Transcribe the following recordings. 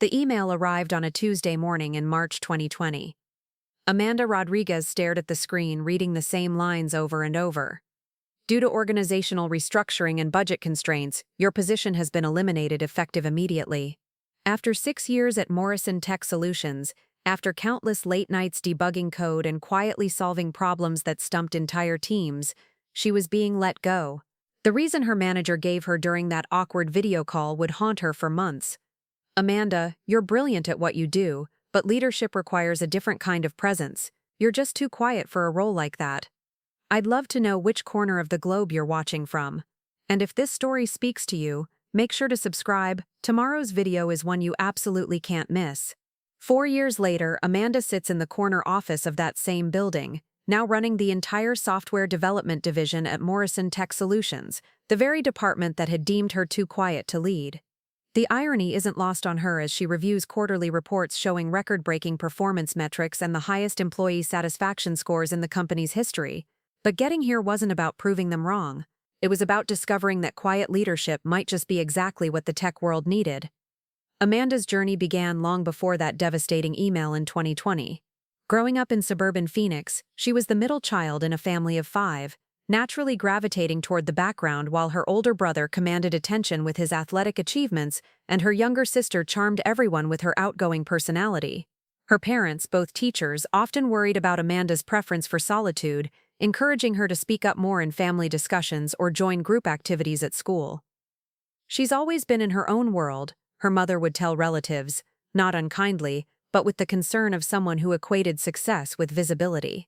The email arrived on a Tuesday morning in March 2020. Amanda Rodriguez stared at the screen, reading the same lines over and over. Due to organizational restructuring and budget constraints, your position has been eliminated effective immediately. After 6 years at Morrison Tech Solutions, after countless late nights debugging code and quietly solving problems that stumped entire teams, she was being let go. The reason her manager gave her during that awkward video call would haunt her for months. Amanda, you're brilliant at what you do, but leadership requires a different kind of presence. You're just too quiet for a role like that. I'd love to know which corner of the globe you're watching from. And if this story speaks to you, make sure to subscribe. Tomorrow's video is one you absolutely can't miss. 4 years later, Amanda sits in the corner office of that same building, now running the entire software development division at Morrison Tech Solutions, the very department that had deemed her too quiet to lead. The irony isn't lost on her as she reviews quarterly reports showing record-breaking performance metrics and the highest employee satisfaction scores in the company's history. But getting here wasn't about proving them wrong. It was about discovering that quiet leadership might just be exactly what the tech world needed. Amanda's journey began long before that devastating email in 2020. Growing up in suburban Phoenix, she was the middle child in a family of 5, naturally gravitating toward the background while her older brother commanded attention with his athletic achievements and her younger sister charmed everyone with her outgoing personality. Her parents, both teachers, often worried about Amanda's preference for solitude, encouraging her to speak up more in family discussions or join group activities at school. She's always been in her own world, her mother would tell relatives, not unkindly, but with the concern of someone who equated success with visibility.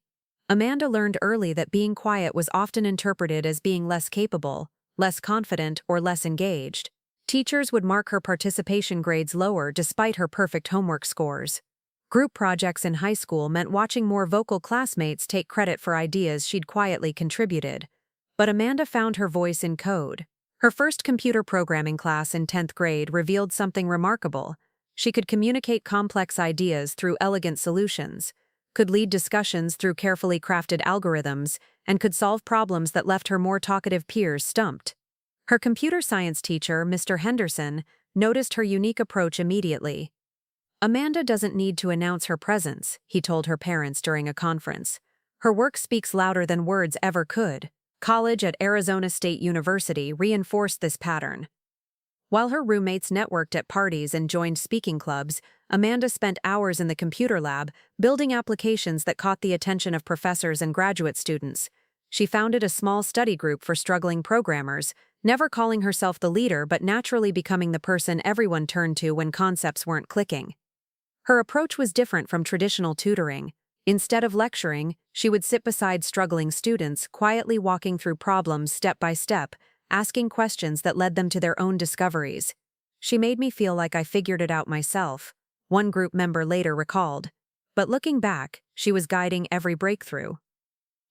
Amanda learned early that being quiet was often interpreted as being less capable, less confident, or less engaged. Teachers would mark her participation grades lower despite her perfect homework scores. Group projects in high school meant watching more vocal classmates take credit for ideas she'd quietly contributed. But Amanda found her voice in code. Her first computer programming class in 10th grade revealed something remarkable. She could communicate complex ideas through elegant solutions, could lead discussions through carefully crafted algorithms, and could solve problems that left her more talkative peers stumped. Her computer science teacher, Mr. Henderson, noticed her unique approach immediately. Amanda doesn't need to announce her presence, he told her parents during a conference. Her work speaks louder than words ever could. College at Arizona State University reinforced this pattern. While her roommates networked at parties and joined speaking clubs, Amanda spent hours in the computer lab, building applications that caught the attention of professors and graduate students. She founded a small study group for struggling programmers, never calling herself the leader but naturally becoming the person everyone turned to when concepts weren't clicking. Her approach was different from traditional tutoring. Instead of lecturing, she would sit beside struggling students, quietly walking through problems step by step, asking questions that led them to their own discoveries. She made me feel like I figured it out myself, one group member later recalled. But looking back, she was guiding every breakthrough.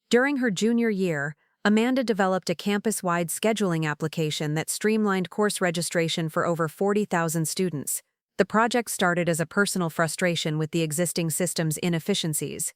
During her junior year, Amanda developed a campus-wide scheduling application that streamlined course registration for over 40,000 students. The project started as a personal frustration with the existing system's inefficiencies.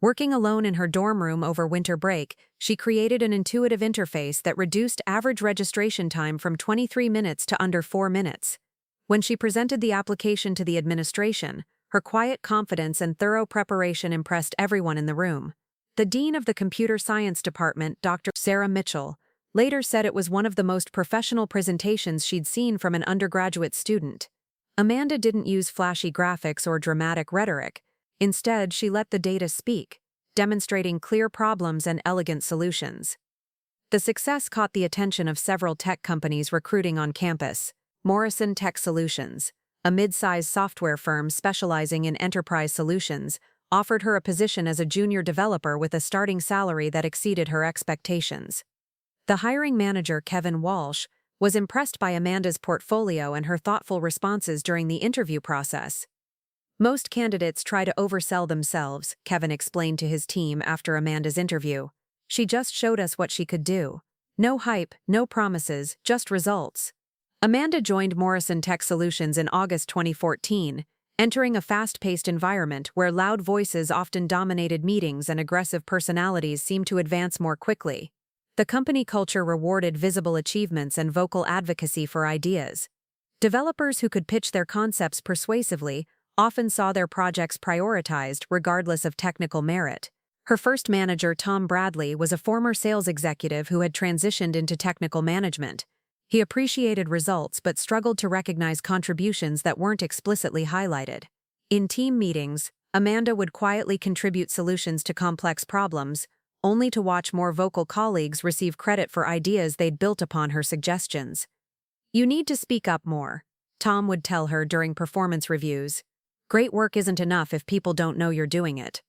Working alone in her dorm room over winter break, she created an intuitive interface that reduced average registration time from 23 minutes to under 4 minutes. When she presented the application to the administration, her quiet confidence and thorough preparation impressed everyone in the room. The dean of the computer science department, Dr. Sarah Mitchell, later said it was one of the most professional presentations she'd seen from an undergraduate student. Amanda didn't use flashy graphics or dramatic rhetoric. Instead, she let the data speak, demonstrating clear problems and elegant solutions. The success caught the attention of several tech companies recruiting on campus. Morrison Tech Solutions, a mid-sized software firm specializing in enterprise solutions, offered her a position as a junior developer with a starting salary that exceeded her expectations. The hiring manager, Kevin Walsh, was impressed by Amanda's portfolio and her thoughtful responses during the interview process. Most candidates try to oversell themselves, Kevin explained to his team after Amanda's interview. She just showed us what she could do. No hype, no promises, just results. Amanda joined Morrison Tech Solutions in August 2014, entering a fast-paced environment where loud voices often dominated meetings and aggressive personalities seemed to advance more quickly. The company culture rewarded visible achievements and vocal advocacy for ideas. Developers who could pitch their concepts persuasively often saw their projects prioritized regardless of technical merit. Her first manager, Tom Bradley, was a former sales executive who had transitioned into technical management. He appreciated results but struggled to recognize contributions that weren't explicitly highlighted. In team meetings, Amanda would quietly contribute solutions to complex problems, only to watch more vocal colleagues receive credit for ideas they'd built upon her suggestions. "You need to speak up more," Tom would tell her during performance reviews. "Great work isn't enough if people don't know you're doing it."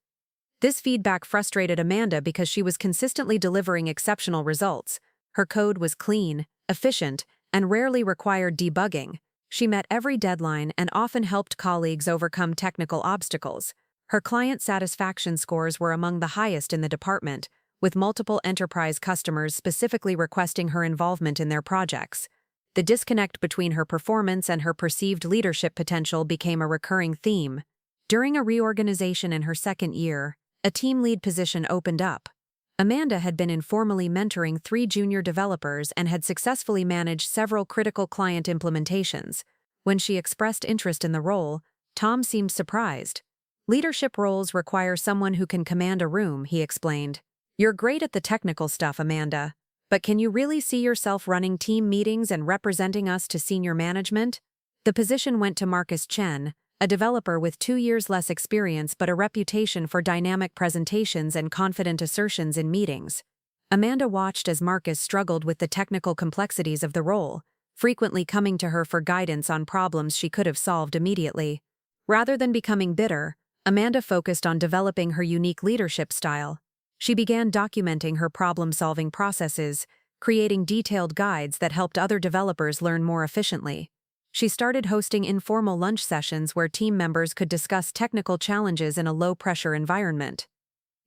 This feedback frustrated Amanda because she was consistently delivering exceptional results. Her code was clean, efficient, and rarely required debugging. She met every deadline and often helped colleagues overcome technical obstacles. Her client satisfaction scores were among the highest in the department, with multiple enterprise customers specifically requesting her involvement in their projects. The disconnect between her performance and her perceived leadership potential became a recurring theme. During a reorganization in her second year, a team lead position opened up. Amanda had been informally mentoring 3 junior developers and had successfully managed several critical client implementations. When she expressed interest in the role, Tom seemed surprised. "Leadership roles require someone who can command a room," he explained. "You're great at the technical stuff, Amanda, but can you really see yourself running team meetings and representing us to senior management?" The position went to Marcus Chen, a developer with 2 years less experience but a reputation for dynamic presentations and confident assertions in meetings. Amanda watched as Marcus struggled with the technical complexities of the role, frequently coming to her for guidance on problems she could have solved immediately. Rather than becoming bitter, Amanda focused on developing her unique leadership style. She began documenting her problem-solving processes, creating detailed guides that helped other developers learn more efficiently. She started hosting informal lunch sessions where team members could discuss technical challenges in a low-pressure environment.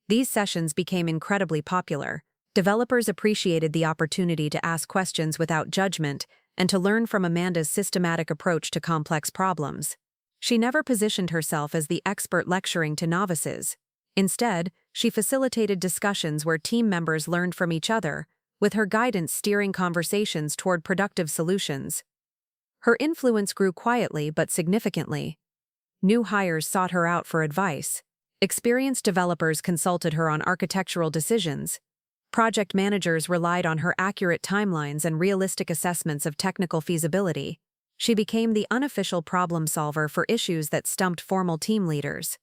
These sessions became incredibly popular. Developers appreciated the opportunity to ask questions without judgment and to learn from Amanda's systematic approach to complex problems. She never positioned herself as the expert lecturing to novices. Instead, she facilitated discussions where team members learned from each other, with her guidance steering conversations toward productive solutions. Her influence grew quietly but significantly. New hires sought her out for advice. Experienced developers consulted her on architectural decisions. Project managers relied on her accurate timelines and realistic assessments of technical feasibility. She became the unofficial problem solver for issues that stumped formal team leaders.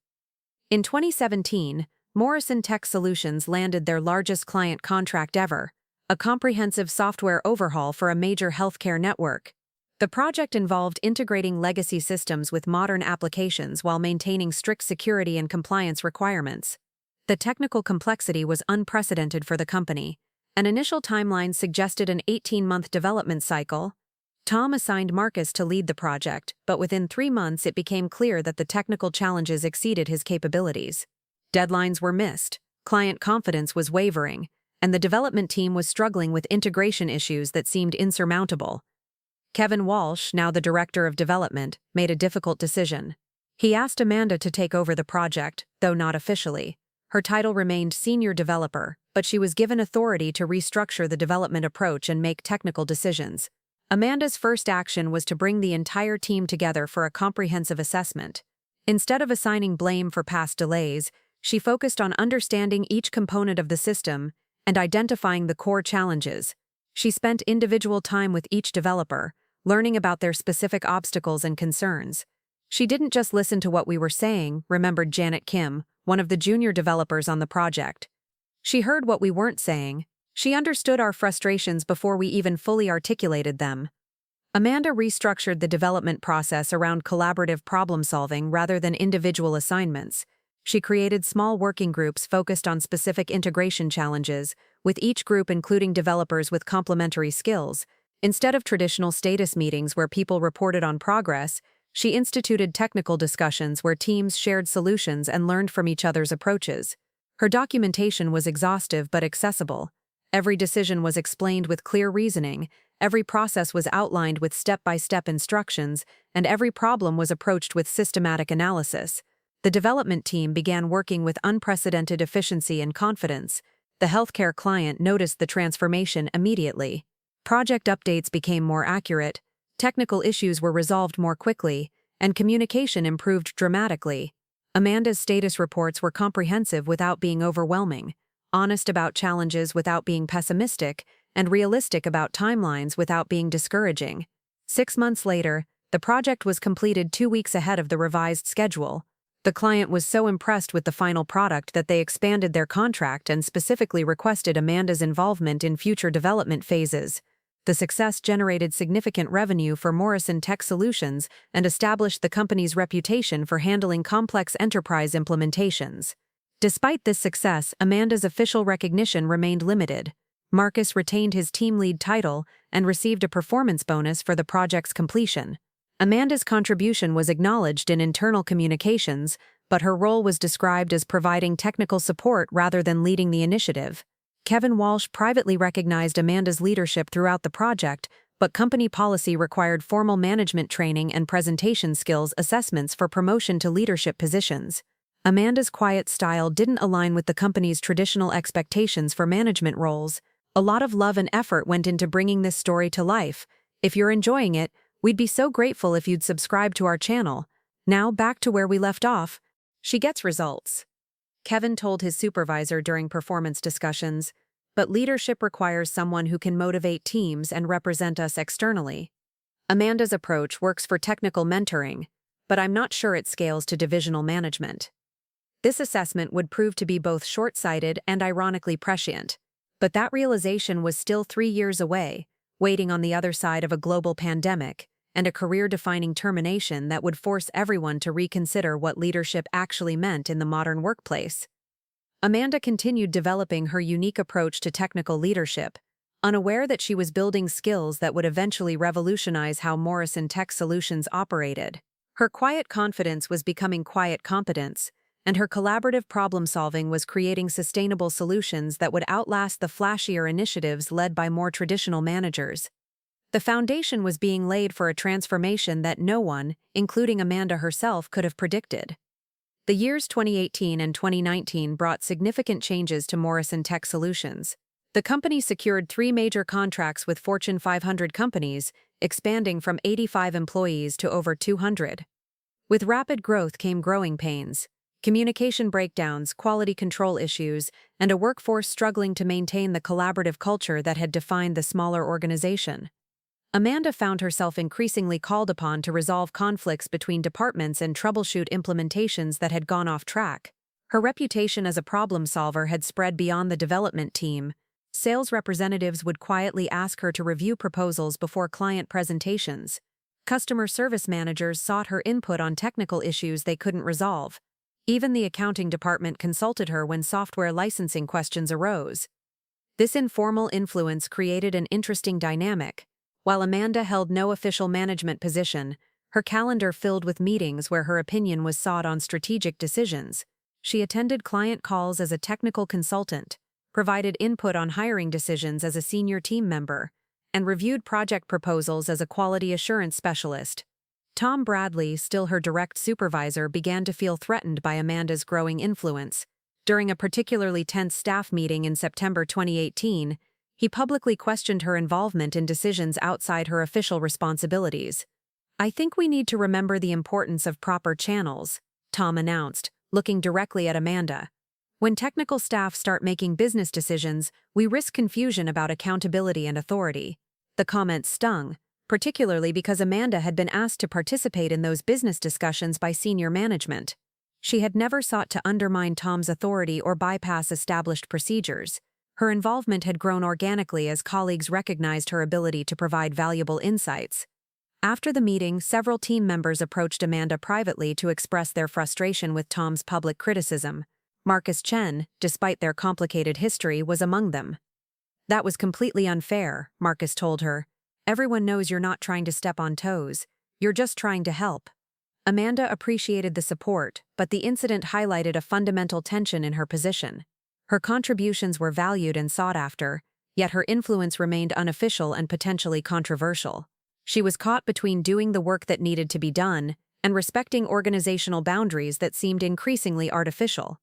In 2017, Morrison Tech Solutions landed their largest client contract ever, a comprehensive software overhaul for a major healthcare network. The project involved integrating legacy systems with modern applications while maintaining strict security and compliance requirements. The technical complexity was unprecedented for the company. An initial timeline suggested an 18-month development cycle. Tom assigned Marcus to lead the project, but within 3 months it became clear that the technical challenges exceeded his capabilities. Deadlines were missed, client confidence was wavering, and the development team was struggling with integration issues that seemed insurmountable. Kevin Walsh, now the director of development, made a difficult decision. He asked Amanda to take over the project, though not officially. Her title remained senior developer, but she was given authority to restructure the development approach and make technical decisions. Amanda's first action was to bring the entire team together for a comprehensive assessment. Instead of assigning blame for past delays, she focused on understanding each component of the system and identifying the core challenges. She spent individual time with each developer, learning about their specific obstacles and concerns. "She didn't just listen to what we were saying," remembered Janet Kim, one of the junior developers on the project. "She heard what we weren't saying. She understood our frustrations before we even fully articulated them." Amanda restructured the development process around collaborative problem-solving rather than individual assignments. She created small working groups focused on specific integration challenges, with each group including developers with complementary skills. Instead of traditional status meetings where people reported on progress, she instituted technical discussions where teams shared solutions and learned from each other's approaches. Her documentation was exhaustive but accessible. Every decision was explained with clear reasoning, every process was outlined with step-by-step instructions, and every problem was approached with systematic analysis. The development team began working with unprecedented efficiency and confidence. The healthcare client noticed the transformation immediately. Project updates became more accurate, Technical issues were resolved more quickly, and communication improved dramatically. Amanda's status reports were comprehensive without being overwhelming, honest about challenges without being pessimistic, and realistic about timelines without being discouraging. 6 months later, the project was completed 2 weeks ahead of the revised schedule. The client was so impressed with the final product that they expanded their contract and specifically requested Amanda's involvement in future development phases. The success generated significant revenue for Morrison Tech Solutions and established the company's reputation for handling complex enterprise implementations. Despite this success, Amanda's official recognition remained limited. Marcus retained his team lead title and received a performance bonus for the project's completion. Amanda's contribution was acknowledged in internal communications, but her role was described as providing technical support rather than leading the initiative. Kevin Walsh privately recognized Amanda's leadership throughout the project, but company policy required formal management training and presentation skills assessments for promotion to leadership positions. Amanda's quiet style didn't align with the company's traditional expectations for management roles. A lot of love and effort went into bringing this story to life. If you're enjoying it, we'd be so grateful if you'd subscribe to our channel. Now back to where we left off. She gets results. Kevin told his supervisor during performance discussions, but leadership requires someone who can motivate teams and represent us externally. Amanda's approach works for technical mentoring, but I'm not sure it scales to divisional management. This assessment would prove to be both short-sighted and ironically prescient, but that realization was still 3 years away, waiting on the other side of a global pandemic and a career-defining termination that would force everyone to reconsider what leadership actually meant in the modern workplace. Amanda continued developing her unique approach to technical leadership, unaware that she was building skills that would eventually revolutionize how Morrison Tech Solutions operated. Her quiet confidence was becoming quiet competence, and her collaborative problem-solving was creating sustainable solutions that would outlast the flashier initiatives led by more traditional managers. The foundation was being laid for a transformation that no one, including Amanda herself, could have predicted. The years 2018 and 2019 brought significant changes to Morrison Tech Solutions. The company secured 3 major contracts with Fortune 500 companies, expanding from 85 employees to over 200. With rapid growth came growing pains, communication breakdowns, quality control issues, and a workforce struggling to maintain the collaborative culture that had defined the smaller organization. Amanda found herself increasingly called upon to resolve conflicts between departments and troubleshoot implementations that had gone off track. Her reputation as a problem solver had spread beyond the development team. Sales representatives would quietly ask her to review proposals before client presentations. Customer service managers sought her input on technical issues they couldn't resolve. Even the accounting department consulted her when software licensing questions arose. This informal influence created an interesting dynamic. While Amanda held no official management position, her calendar filled with meetings where her opinion was sought on strategic decisions. She attended client calls as a technical consultant, provided input on hiring decisions as a senior team member, and reviewed project proposals as a quality assurance specialist. Tom Bradley, still her direct supervisor, began to feel threatened by Amanda's growing influence. During a particularly tense staff meeting in September 2018, he publicly questioned her involvement in decisions outside her official responsibilities. "I think we need to remember the importance of proper channels," Tom announced, looking directly at Amanda. "When technical staff start making business decisions, we risk confusion about accountability and authority." The comment stung, particularly because Amanda had been asked to participate in those business discussions by senior management. She had never sought to undermine Tom's authority or bypass established procedures. Her involvement had grown organically as colleagues recognized her ability to provide valuable insights. After the meeting, several team members approached Amanda privately to express their frustration with Tom's public criticism. Marcus Chen, despite their complicated history, was among them. "That was completely unfair," Marcus told her. "Everyone knows you're not trying to step on toes. You're just trying to help." Amanda appreciated the support, but the incident highlighted a fundamental tension in her position. Her contributions were valued and sought after, yet her influence remained unofficial and potentially controversial. She was caught between doing the work that needed to be done and respecting organizational boundaries that seemed increasingly artificial.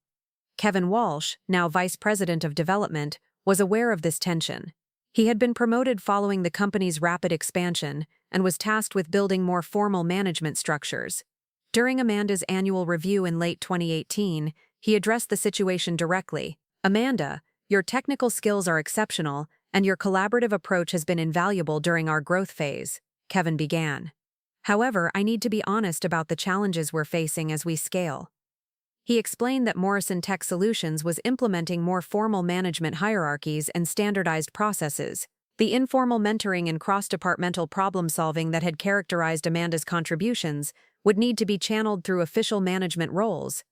Kevin Walsh, now Vice President of Development, was aware of this tension. He had been promoted following the company's rapid expansion and was tasked with building more formal management structures. During Amanda's annual review in late 2018, he addressed the situation directly. "Amanda, your technical skills are exceptional, and your collaborative approach has been invaluable during our growth phase," Kevin began. "However, I need to be honest about the challenges we're facing as we scale." He explained that Morrison Tech Solutions was implementing more formal management hierarchies and standardized processes. The informal mentoring and cross-departmental problem-solving that had characterized Amanda's contributions would need to be channeled through official management roles.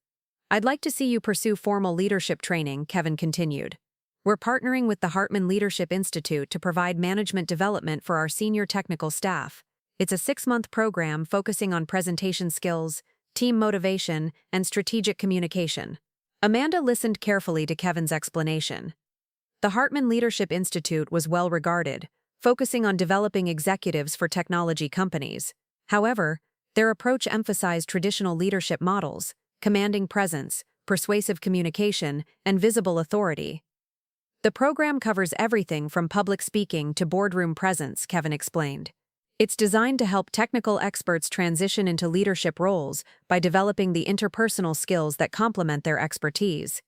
"I'd like to see you pursue formal leadership training," Kevin continued. "We're partnering with the Hartman Leadership Institute to provide management development for our senior technical staff. It's a 6-month program focusing on presentation skills, team motivation, and strategic communication." Amanda listened carefully to Kevin's explanation. The Hartman Leadership Institute was well regarded, focusing on developing executives for technology companies. However, their approach emphasized traditional leadership models, commanding presence, persuasive communication, and visible authority. "The program covers everything from public speaking to boardroom presence," Kevin explained. "It's designed to help technical experts transition into leadership roles by developing the interpersonal skills that complement their expertise."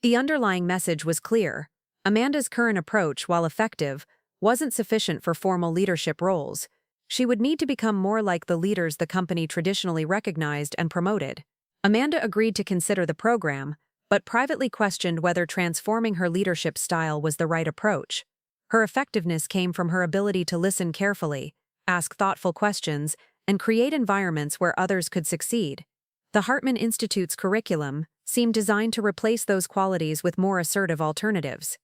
The underlying message was clear. Amanda's current approach, while effective, wasn't sufficient for formal leadership roles. She would need to become more like the leaders the company traditionally recognized and promoted. Amanda agreed to consider the program, but privately questioned whether transforming her leadership style was the right approach. Her effectiveness came from her ability to listen carefully, ask thoughtful questions, and create environments where others could succeed. The Hartman Institute's curriculum seemed designed to replace those qualities with more assertive alternatives.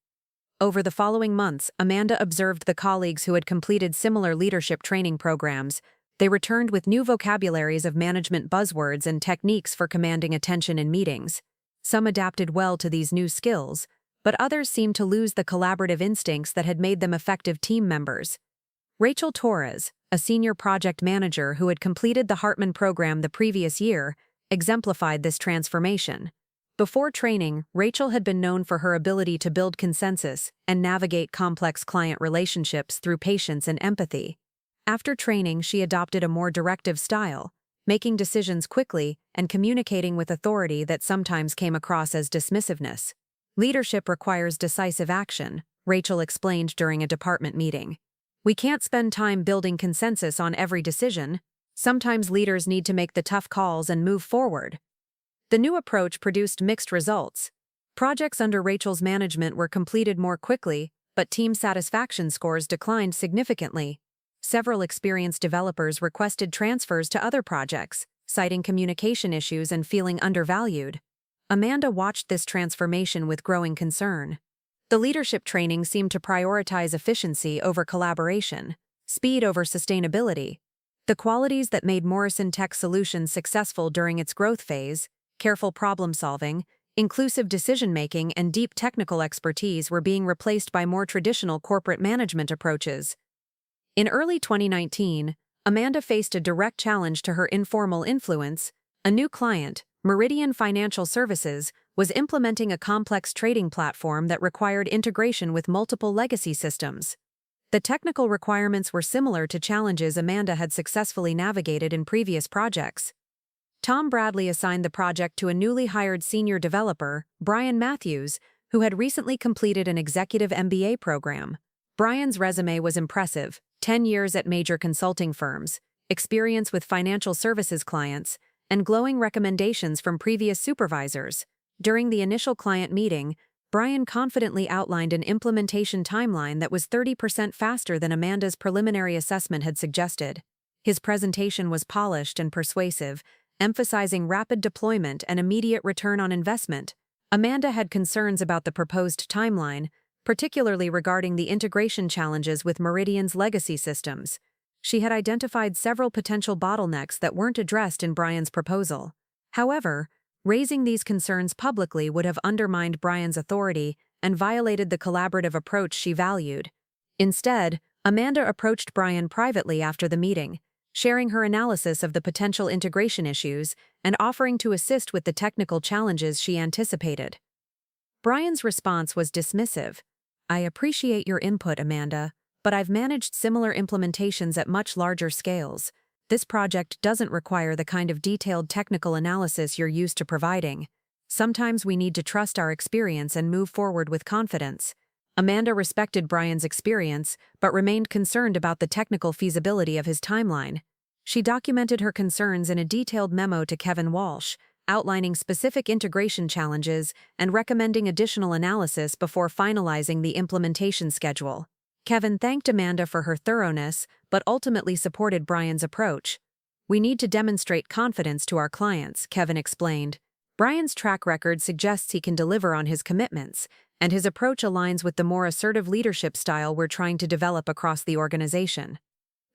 Over the following months, Amanda observed the colleagues who had completed similar leadership training programs. They returned with new vocabularies of management buzzwords and techniques for commanding attention in meetings. Some adapted well to these new skills, but others seemed to lose the collaborative instincts that had made them effective team members. Rachel Torres, a senior project manager who had completed the Hartman program the previous year, exemplified this transformation. Before training, Rachel had been known for her ability to build consensus and navigate complex client relationships through patience and empathy. After training, she adopted a more directive style, making decisions quickly and communicating with authority that sometimes came across as dismissiveness. "Leadership requires decisive action," Rachel explained during a department meeting. "We can't spend time building consensus on every decision. Sometimes leaders need to make the tough calls and move forward." The new approach produced mixed results. Projects under Rachel's management were completed more quickly, but team satisfaction scores declined significantly. Several experienced developers requested transfers to other projects, citing communication issues and feeling undervalued. Amanda watched this transformation with growing concern. The leadership training seemed to prioritize efficiency over collaboration, speed over sustainability. The qualities that made Morrison Tech Solutions successful during its growth phase, careful problem-solving, inclusive decision-making, and deep technical expertise, were being replaced by more traditional corporate management approaches. In early 2019, Amanda faced a direct challenge to her informal influence. A new client, Meridian Financial Services, was implementing a complex trading platform that required integration with multiple legacy systems. The technical requirements were similar to challenges Amanda had successfully navigated in previous projects. Tom Bradley assigned the project to a newly hired senior developer, Brian Matthews, who had recently completed an executive MBA program. Brian's resume was impressive: 10 years at major consulting firms, experience with financial services clients, and glowing recommendations from previous supervisors. During the initial client meeting, Brian confidently outlined an implementation timeline that was 30% faster than Amanda's preliminary assessment had suggested. His presentation was polished and persuasive, emphasizing rapid deployment and immediate return on investment. Amanda had concerns about the proposed timeline, particularly regarding the integration challenges with Meridian's legacy systems. She had identified several potential bottlenecks that weren't addressed in Brian's proposal. However, raising these concerns publicly would have undermined Brian's authority and violated the collaborative approach she valued. Instead, Amanda approached Brian privately after the meeting, sharing her analysis of the potential integration issues and offering to assist with the technical challenges she anticipated. Brian's response was dismissive. "I appreciate your input, Amanda, but I've managed similar implementations at much larger scales. This project doesn't require the kind of detailed technical analysis you're used to providing. Sometimes we need to trust our experience and move forward with confidence. Amanda respected Brian's experience, but remained concerned about the technical feasibility of his timeline. She documented her concerns in a detailed memo to Kevin Walsh, outlining specific integration challenges and recommending additional analysis before finalizing the implementation schedule. Kevin thanked Amanda for her thoroughness, but ultimately supported Brian's approach. "We need to demonstrate confidence to our clients," Kevin explained. "Brian's track record suggests he can deliver on his commitments, and his approach aligns with the more assertive leadership style we're trying to develop across the organization."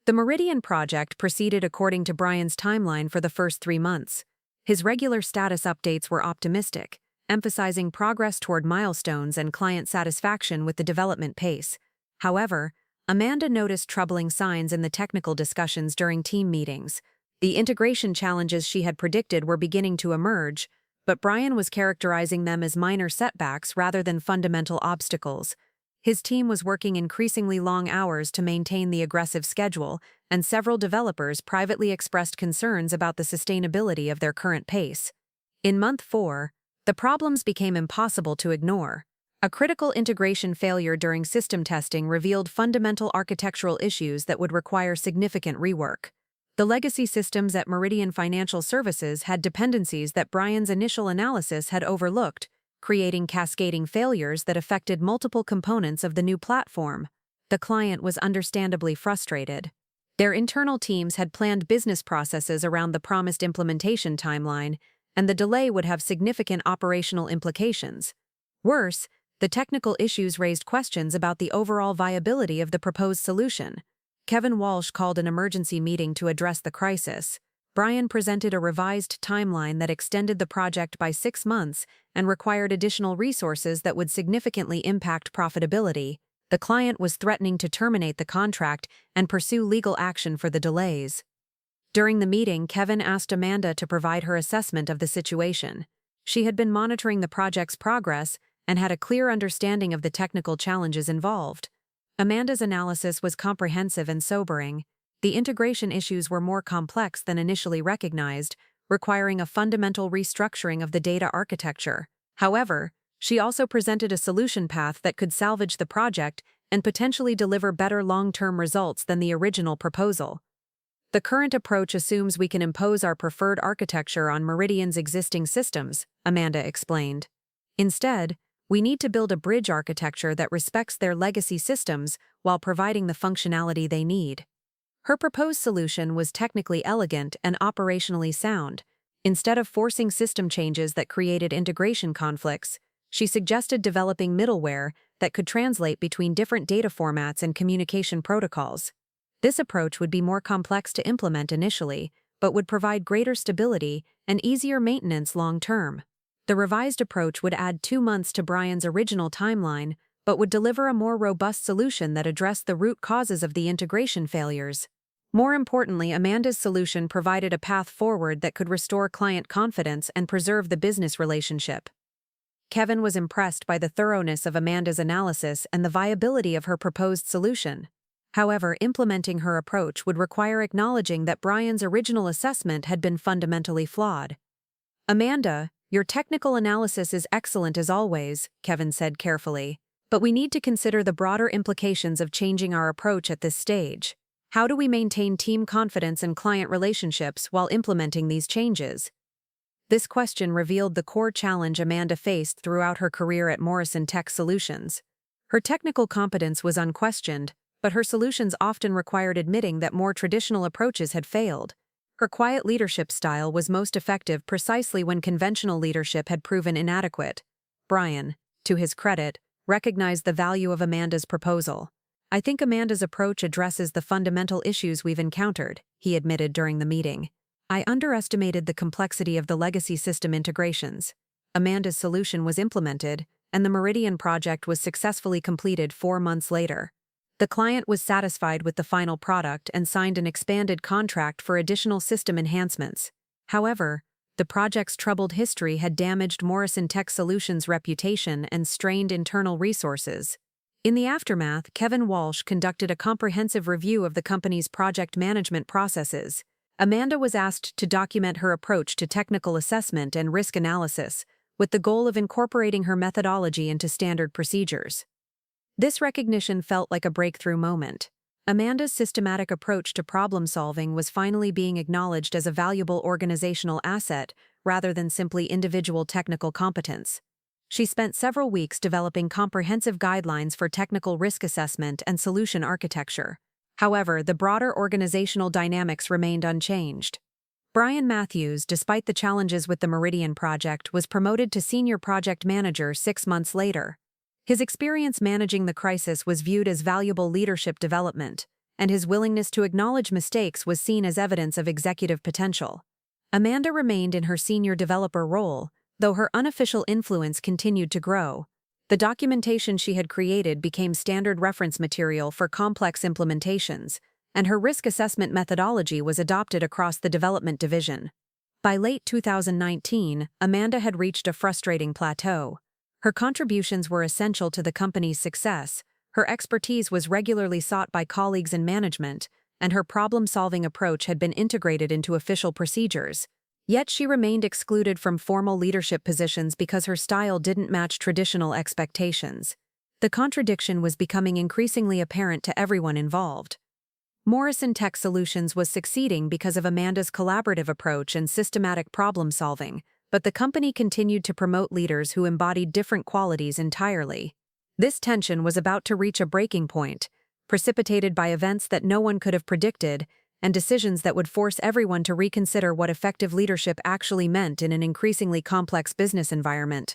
The Meridian project proceeded according to Brian's timeline for the first 3 months. His regular status updates were optimistic, emphasizing progress toward milestones and client satisfaction with the development pace. However, Amanda noticed troubling signs in the technical discussions during team meetings. The integration challenges she had predicted were beginning to emerge, but Brian was characterizing them as minor setbacks rather than fundamental obstacles. His team was working increasingly long hours to maintain the aggressive schedule, and several developers privately expressed concerns about the sustainability of their current pace. In month 4, the problems became impossible to ignore. A critical integration failure during system testing revealed fundamental architectural issues that would require significant rework. The legacy systems at Meridian Financial Services had dependencies that Brian's initial analysis had overlooked, creating cascading failures that affected multiple components of the new platform. The client was understandably frustrated. Their internal teams had planned business processes around the promised implementation timeline, and the delay would have significant operational implications. Worse, the technical issues raised questions about the overall viability of the proposed solution. Kevin Walsh called an emergency meeting to address the crisis. Brian presented a revised timeline that extended the project by 6 months and required additional resources that would significantly impact profitability. The client was threatening to terminate the contract and pursue legal action for the delays. During the meeting, Kevin asked Amanda to provide her assessment of the situation. She had been monitoring the project's progress and had a clear understanding of the technical challenges involved. Amanda's analysis was comprehensive and sobering. The integration issues were more complex than initially recognized, requiring a fundamental restructuring of the data architecture. However, she also presented a solution path that could salvage the project and potentially deliver better long-term results than the original proposal. "The current approach assumes we can impose our preferred architecture on Meridian's existing systems," Amanda explained. "Instead, we need to build a bridge architecture that respects their legacy systems while providing the functionality they need." Her proposed solution was technically elegant and operationally sound. Instead of forcing system changes that created integration conflicts, she suggested developing middleware that could translate between different data formats and communication protocols. This approach would be more complex to implement initially, but would provide greater stability and easier maintenance long-term. The revised approach would add 2 months to Brian's original timeline, but would deliver a more robust solution that addressed the root causes of the integration failures. More importantly, Amanda's solution provided a path forward that could restore client confidence and preserve the business relationship. Kevin was impressed by the thoroughness of Amanda's analysis and the viability of her proposed solution. However, implementing her approach would require acknowledging that Brian's original assessment had been fundamentally flawed. "Amanda, your technical analysis is excellent as always," Kevin said carefully, "but we need to consider the broader implications of changing our approach at this stage. How do we maintain team confidence and client relationships while implementing these changes?" This question revealed the core challenge Amanda faced throughout her career at Morrison Tech Solutions. Her technical competence was unquestioned, but her solutions often required admitting that more traditional approaches had failed. Her quiet leadership style was most effective precisely when conventional leadership had proven inadequate. Brian, to his credit, recognized the value of Amanda's proposal. "I think Amanda's approach addresses the fundamental issues we've encountered," he admitted during the meeting. "I underestimated the complexity of the legacy system integrations." Amanda's solution was implemented, and the Meridian project was successfully completed 4 months later. The client was satisfied with the final product and signed an expanded contract for additional system enhancements. However, the project's troubled history had damaged Morrison Tech Solutions' reputation and strained internal resources. In the aftermath, Kevin Walsh conducted a comprehensive review of the company's project management processes. Amanda was asked to document her approach to technical assessment and risk analysis, with the goal of incorporating her methodology into standard procedures. This recognition felt like a breakthrough moment. Amanda's systematic approach to problem-solving was finally being acknowledged as a valuable organizational asset rather than simply individual technical competence. She spent several weeks developing comprehensive guidelines for technical risk assessment and solution architecture. However, the broader organizational dynamics remained unchanged. Brian Matthews, despite the challenges with the Meridian project, was promoted to senior project manager 6 months later. His experience managing the crisis was viewed as valuable leadership development, and his willingness to acknowledge mistakes was seen as evidence of executive potential. Amanda remained in her senior developer role, though her unofficial influence continued to grow. The documentation she had created became standard reference material for complex implementations, and her risk assessment methodology was adopted across the development division. By late 2019, Amanda had reached a frustrating plateau. Her contributions were essential to the company's success, her expertise was regularly sought by colleagues in management, and her problem-solving approach had been integrated into official procedures. Yet she remained excluded from formal leadership positions because her style didn't match traditional expectations. The contradiction was becoming increasingly apparent to everyone involved. Morrison Tech Solutions was succeeding because of Amanda's collaborative approach and systematic problem-solving, but the company continued to promote leaders who embodied different qualities entirely. This tension was about to reach a breaking point, precipitated by events that no one could have predicted and decisions that would force everyone to reconsider what effective leadership actually meant in an increasingly complex business environment.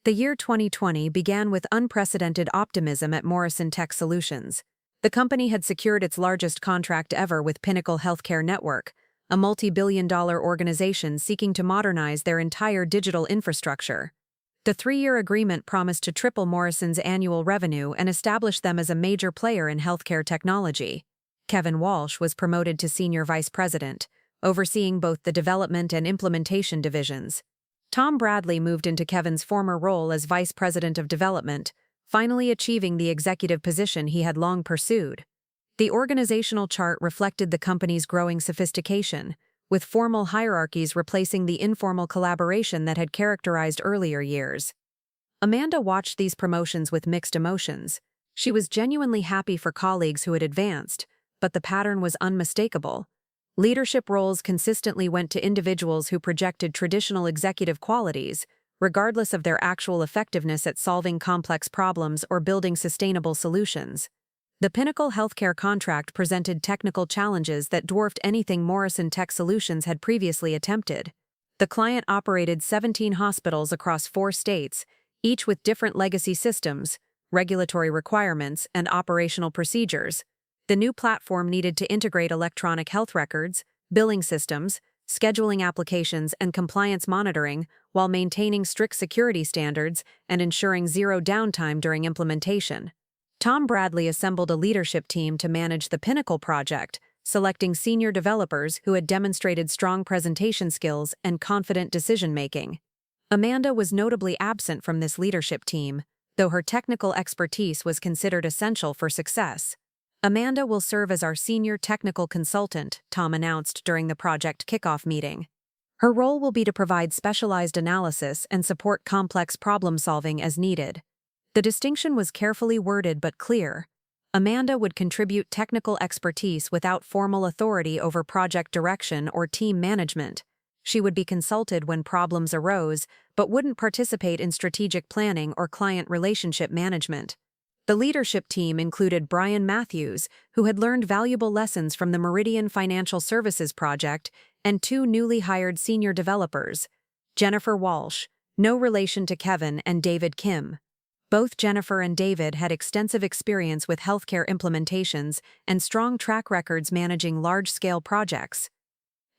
The year 2020 began with unprecedented optimism at Morrison Tech Solutions. The company had secured its largest contract ever with Pinnacle Healthcare Network, a multi-billion-dollar organization seeking to modernize their entire digital infrastructure. The 3-year agreement promised to triple Morrison's annual revenue and establish them as a major player in healthcare technology. Kevin Walsh was promoted to senior vice president, overseeing both the development and implementation divisions. Tom Bradley moved into Kevin's former role as vice president of development, finally achieving the executive position he had long pursued. The organizational chart reflected the company's growing sophistication, with formal hierarchies replacing the informal collaboration that had characterized earlier years. Amanda watched these promotions with mixed emotions. She was genuinely happy for colleagues who had advanced, but the pattern was unmistakable. Leadership roles consistently went to individuals who projected traditional executive qualities, regardless of their actual effectiveness at solving complex problems or building sustainable solutions. The Pinnacle Healthcare contract presented technical challenges that dwarfed anything Morrison Tech Solutions had previously attempted. The client operated 17 hospitals across 4 states, each with different legacy systems, regulatory requirements, and operational procedures. The new platform needed to integrate electronic health records, billing systems, scheduling applications, and compliance monitoring while maintaining strict security standards and ensuring zero downtime during implementation. Tom Bradley assembled a leadership team to manage the Pinnacle project, selecting senior developers who had demonstrated strong presentation skills and confident decision-making. Amanda was notably absent from this leadership team, though her technical expertise was considered essential for success. Amanda will serve as our senior technical consultant, Tom announced during the project kickoff meeting. Her role will be to provide specialized analysis and support complex problem-solving as needed. The distinction was carefully worded but clear. Amanda would contribute technical expertise without formal authority over project direction or team management. She would be consulted when problems arose, but wouldn't participate in strategic planning or client relationship management. The leadership team included Brian Matthews, who had learned valuable lessons from the Meridian Financial Services project, and 2 newly hired senior developers, Jennifer Walsh, no relation to Kevin, and David Kim. Both Jennifer and David had extensive experience with healthcare implementations and strong track records managing large-scale projects.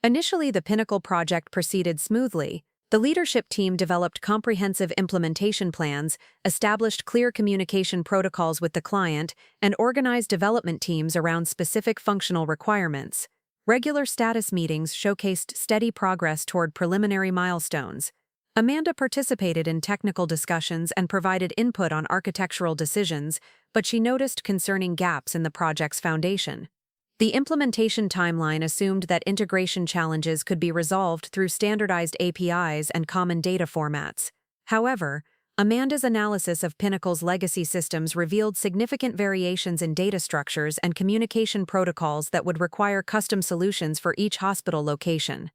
Initially, the Pinnacle project proceeded smoothly. The leadership team developed comprehensive implementation plans, established clear communication protocols with the client, and organized development teams around specific functional requirements. Regular status meetings showcased steady progress toward preliminary milestones. Amanda participated in technical discussions and provided input on architectural decisions, but she noticed concerning gaps in the project's foundation. The implementation timeline assumed that integration challenges could be resolved through standardized APIs and common data formats. However, Amanda's analysis of Pinnacle's legacy systems revealed significant variations in data structures and communication protocols that would require custom solutions for each hospital location.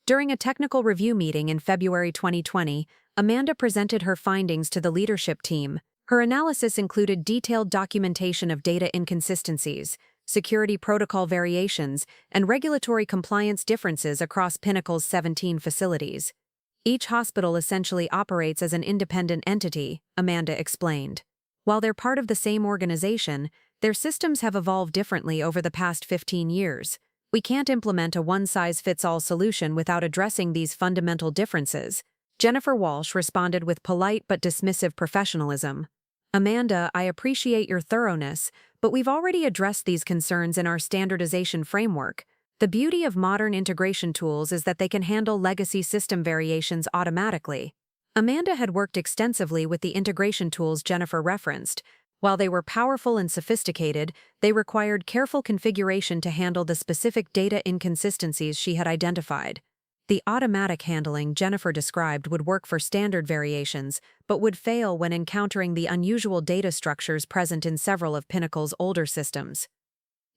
During a technical review meeting in February 2020, Amanda presented her findings to the leadership team. Her analysis included detailed documentation of data inconsistencies, security protocol variations, and regulatory compliance differences across Pinnacle's 17 facilities. Each hospital essentially operates as an independent entity, Amanda explained. While they're part of the same organization, their systems have evolved differently over the past 15 years. We can't implement a one-size-fits-all solution without addressing these fundamental differences. Jennifer Walsh responded with polite but dismissive professionalism. Amanda, I appreciate your thoroughness, but we've already addressed these concerns in our standardization framework. The beauty of modern integration tools is that they can handle legacy system variations automatically. Amanda had worked extensively with the integration tools Jennifer referenced. While they were powerful and sophisticated, they required careful configuration to handle the specific data inconsistencies she had identified. The automatic handling Jennifer described would work for standard variations, but would fail when encountering the unusual data structures present in several of Pinnacle's older systems.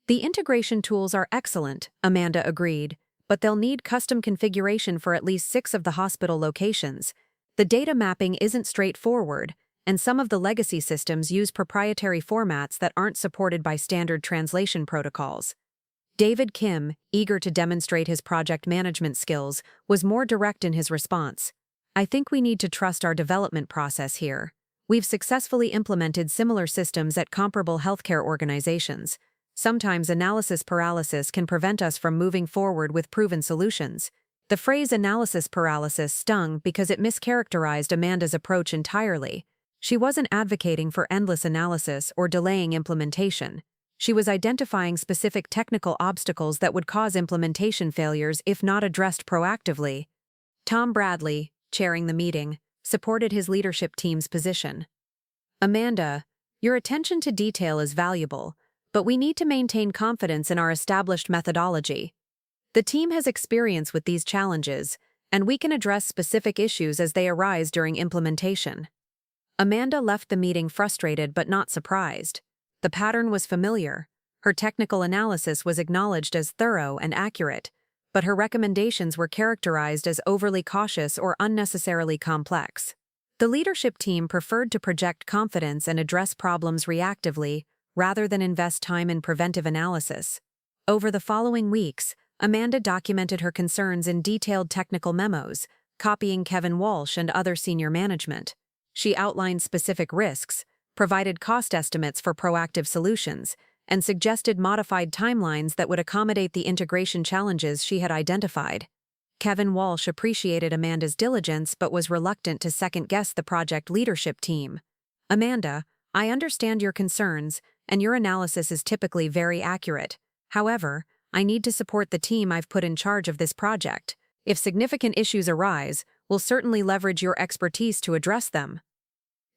The integration tools are excellent, Amanda agreed, but they'll need custom configuration for at least 6 of the hospital locations. The data mapping isn't straightforward, and some of the legacy systems use proprietary formats that aren't supported by standard translation protocols. David Kim, eager to demonstrate his project management skills, was more direct in his response. I think we need to trust our development process here. We've successfully implemented similar systems at comparable healthcare organizations. Sometimes analysis paralysis can prevent us from moving forward with proven solutions. The phrase analysis paralysis stung because it mischaracterized Amanda's approach entirely. She wasn't advocating for endless analysis or delaying implementation. She was identifying specific technical obstacles that would cause implementation failures if not addressed proactively. Tom Bradley, chairing the meeting, supported his leadership team's position. Amanda, your attention to detail is valuable, but we need to maintain confidence in our established methodology. The team has experience with these challenges, and we can address specific issues as they arise during implementation. Amanda left the meeting frustrated but not surprised. The pattern was familiar. Her technical analysis was acknowledged as thorough and accurate, but her recommendations were characterized as overly cautious or unnecessarily complex. The leadership team preferred to project confidence and address problems reactively, rather than invest time in preventive analysis. Over the following weeks, Amanda documented her concerns in detailed technical memos, copying Kevin Walsh and other senior management. She outlined specific risks, provided cost estimates for proactive solutions, and suggested modified timelines that would accommodate the integration challenges she had identified. Kevin Walsh appreciated Amanda's diligence but was reluctant to second-guess the project leadership team. Amanda, I understand your concerns, and your analysis is typically very accurate. However, I need to support the team I've put in charge of this project. If significant issues arise, we'll certainly leverage your expertise to address them.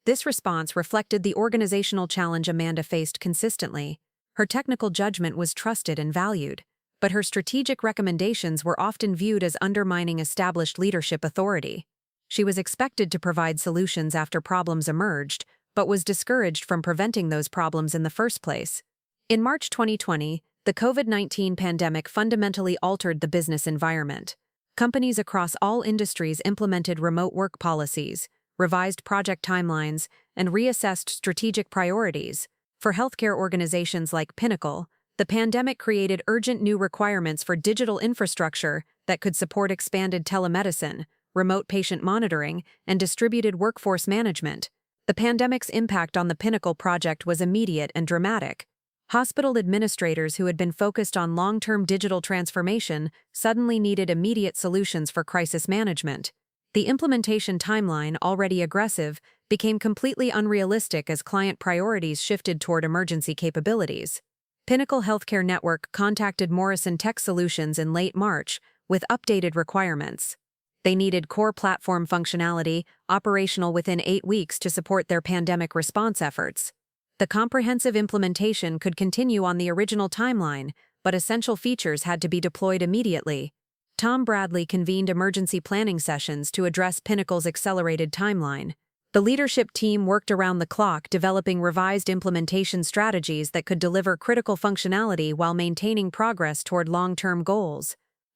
This response reflected the organizational challenge Amanda faced consistently. Her technical judgment was trusted and valued, but her strategic recommendations were often viewed as undermining established leadership authority. She was expected to provide solutions after problems emerged, but was discouraged from preventing those problems in the first place. In March 2020, the COVID-19 pandemic fundamentally altered the business environment. Companies across all industries implemented remote work policies, revised project timelines, and reassessed strategic priorities. For healthcare organizations like Pinnacle, the pandemic created urgent new requirements for digital infrastructure that could support expanded telemedicine, remote patient monitoring, and distributed workforce management. The pandemic's impact on the Pinnacle project was immediate and dramatic. Hospital administrators who had been focused on long-term digital transformation suddenly needed immediate solutions for crisis management. The implementation timeline, already aggressive, became completely unrealistic as client priorities shifted toward emergency capabilities. Pinnacle Healthcare Network contacted Morrison Tech Solutions in late March with updated requirements. They needed core platform functionality, operational within 8 weeks to support their pandemic response efforts. The comprehensive implementation could continue on the original timeline, but essential features had to be deployed immediately. Tom Bradley convened emergency planning sessions to address Pinnacle's accelerated timeline. The leadership team worked around the clock developing revised implementation strategies that could deliver critical functionality while maintaining progress toward long-term goals.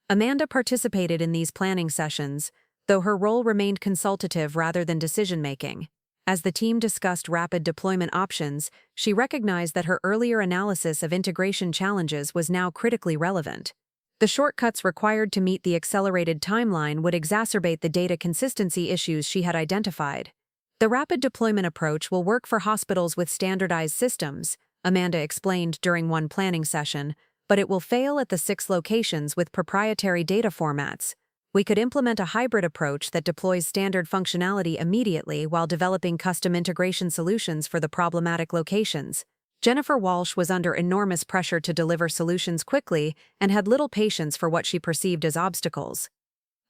Amanda participated in these planning sessions, though her role remained consultative rather than decision-making. As the team discussed rapid deployment options, she recognized that her earlier analysis of integration challenges was now critically relevant. The shortcuts required to meet the accelerated timeline would exacerbate the data consistency issues she had identified. The rapid deployment approach will work for hospitals with standardized systems, Amanda explained during one planning session, but it will fail at the 6 locations with proprietary data formats. We could implement a hybrid approach that deploys standard functionality immediately while developing custom integration solutions for the problematic locations. Jennifer Walsh was under enormous pressure to deliver solutions quickly and had little patience for what she perceived as obstacles.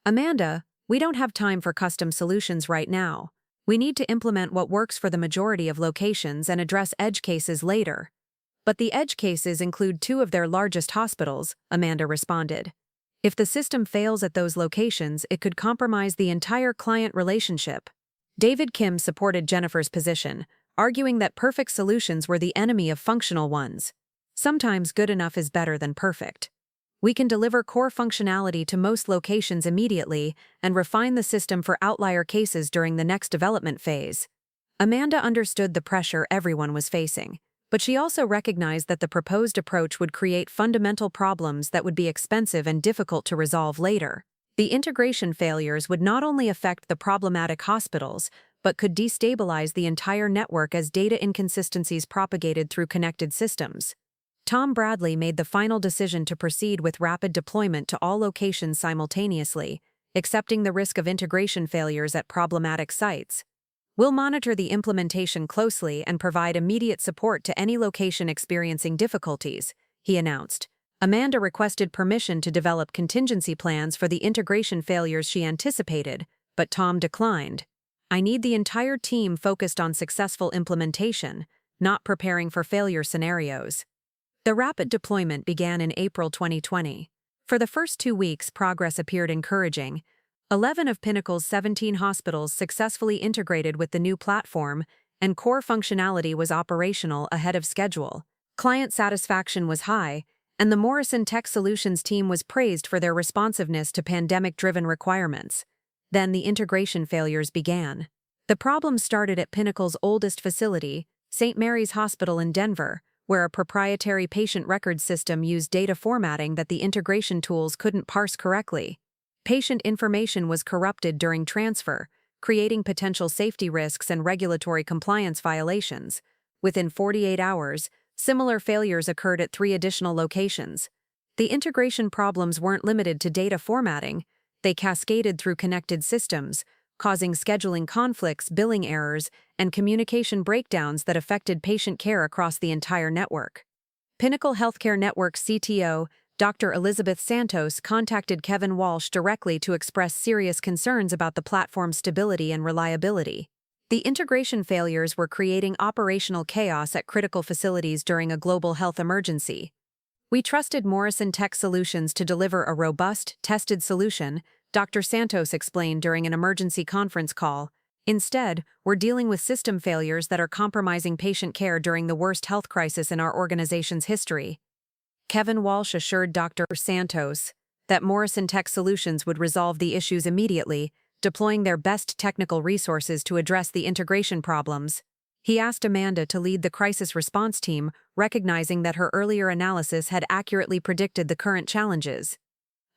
Amanda, we don't have time for custom solutions right now. We need to implement what works for the majority of locations and address edge cases later. But the edge cases include 2 of their largest hospitals, Amanda responded. If the system fails at those locations, it could compromise the entire client relationship. David Kim supported Jennifer's position, arguing that perfect solutions were the enemy of functional ones. Sometimes good enough is better than perfect. We can deliver core functionality to most locations immediately and refine the system for outlier cases during the next development phase. Amanda understood the pressure everyone was facing, but she also recognized that the proposed approach would create fundamental problems that would be expensive and difficult to resolve later. The integration failures would not only affect the problematic hospitals, but could destabilize the entire network as data inconsistencies propagated through connected systems. Tom Bradley made the final decision to proceed with rapid deployment to all locations simultaneously, accepting the risk of integration failures at problematic sites. We'll monitor the implementation closely and provide immediate support to any location experiencing difficulties, he announced. Amanda requested permission to develop contingency plans for the integration failures she anticipated, but Tom declined. I need the entire team focused on successful implementation, not preparing for failure scenarios. The rapid deployment began in April 2020. For the first 2 weeks, progress appeared encouraging. 11 of Pinnacle's 17 hospitals successfully integrated with the new platform, and core functionality was operational ahead of schedule. Client satisfaction was high, and the Morrison Tech Solutions team was praised for their responsiveness to pandemic-driven requirements. Then the integration failures began. The problem started at Pinnacle's oldest facility, St. Mary's Hospital in Denver, where a proprietary patient record system used data formatting that the integration tools couldn't parse correctly. Patient information was corrupted during transfer, creating potential safety risks and regulatory compliance violations. Within 48 hours, similar failures occurred at 3 additional locations. The integration problems weren't limited to data formatting. They cascaded through connected systems, causing scheduling conflicts, billing errors, and communication breakdowns that affected patient care across the entire network. Pinnacle Healthcare Network's CTO, Dr. Elizabeth Santos, contacted Kevin Walsh directly to express serious concerns about the platform's stability and reliability. The integration failures were creating operational chaos at critical facilities during a global health emergency. We trusted Morrison Tech Solutions to deliver a robust, tested solution, Dr. Santos explained during an emergency conference call. Instead, we're dealing with system failures that are compromising patient care during the worst health crisis in our organization's history. Kevin Walsh assured Dr. Santos that Morrison Tech Solutions would resolve the issues immediately, deploying their best technical resources to address the integration problems. He asked Amanda to lead the crisis response team, recognizing that her earlier analysis had accurately predicted the current challenges.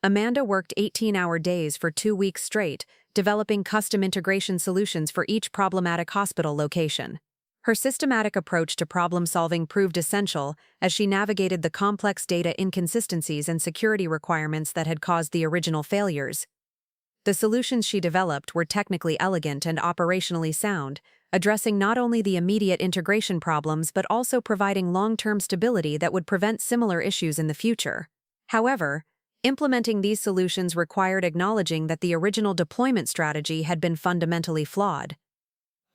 Amanda worked 18-hour days for 2 weeks straight, developing custom integration solutions for each problematic hospital location. Her systematic approach to problem-solving proved essential as she navigated the complex data inconsistencies and security requirements that had caused the original failures. The solutions she developed were technically elegant and operationally sound, addressing not only the immediate integration problems but also providing long-term stability that would prevent similar issues in the future. However, Implementing these solutions required acknowledging that the original deployment strategy had been fundamentally flawed.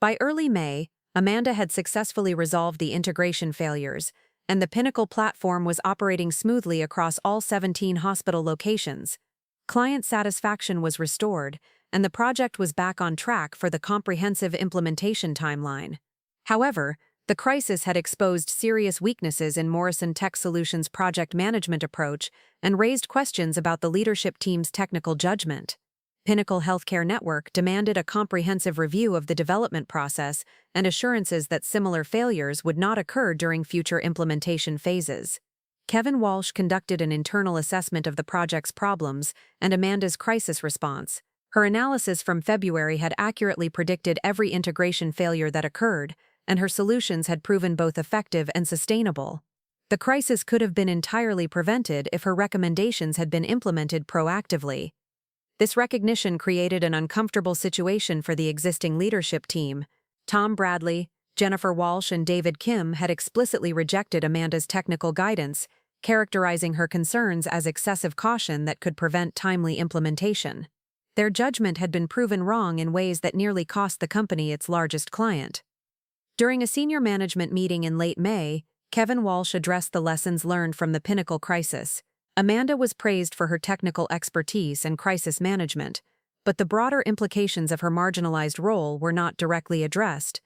By early May, Amanda had successfully resolved the integration failures, and the Pinnacle platform was operating smoothly across all 17 hospital locations. Client satisfaction was restored, and the project was back on track for the comprehensive implementation timeline. However, the crisis had exposed serious weaknesses in Morrison Tech Solutions' project management approach and raised questions about the leadership team's technical judgment. Pinnacle Healthcare Network demanded a comprehensive review of the development process and assurances that similar failures would not occur during future implementation phases. Kevin Walsh conducted an internal assessment of the project's problems and Amanda's crisis response. Her analysis from February had accurately predicted every integration failure that occurred, and her solutions had proven both effective and sustainable. The crisis could have been entirely prevented if her recommendations had been implemented proactively. This recognition created an uncomfortable situation for the existing leadership team. Tom Bradley, Jennifer Walsh, and David Kim had explicitly rejected Amanda's technical guidance, characterizing her concerns as excessive caution that could prevent timely implementation. Their judgment had been proven wrong in ways that nearly cost the company its largest client. During a senior management meeting in late May, Kevin Walsh addressed the lessons learned from the Pinnacle crisis. Amanda was praised for her technical expertise and crisis management, but the broader implications of her marginalized role were not directly addressed.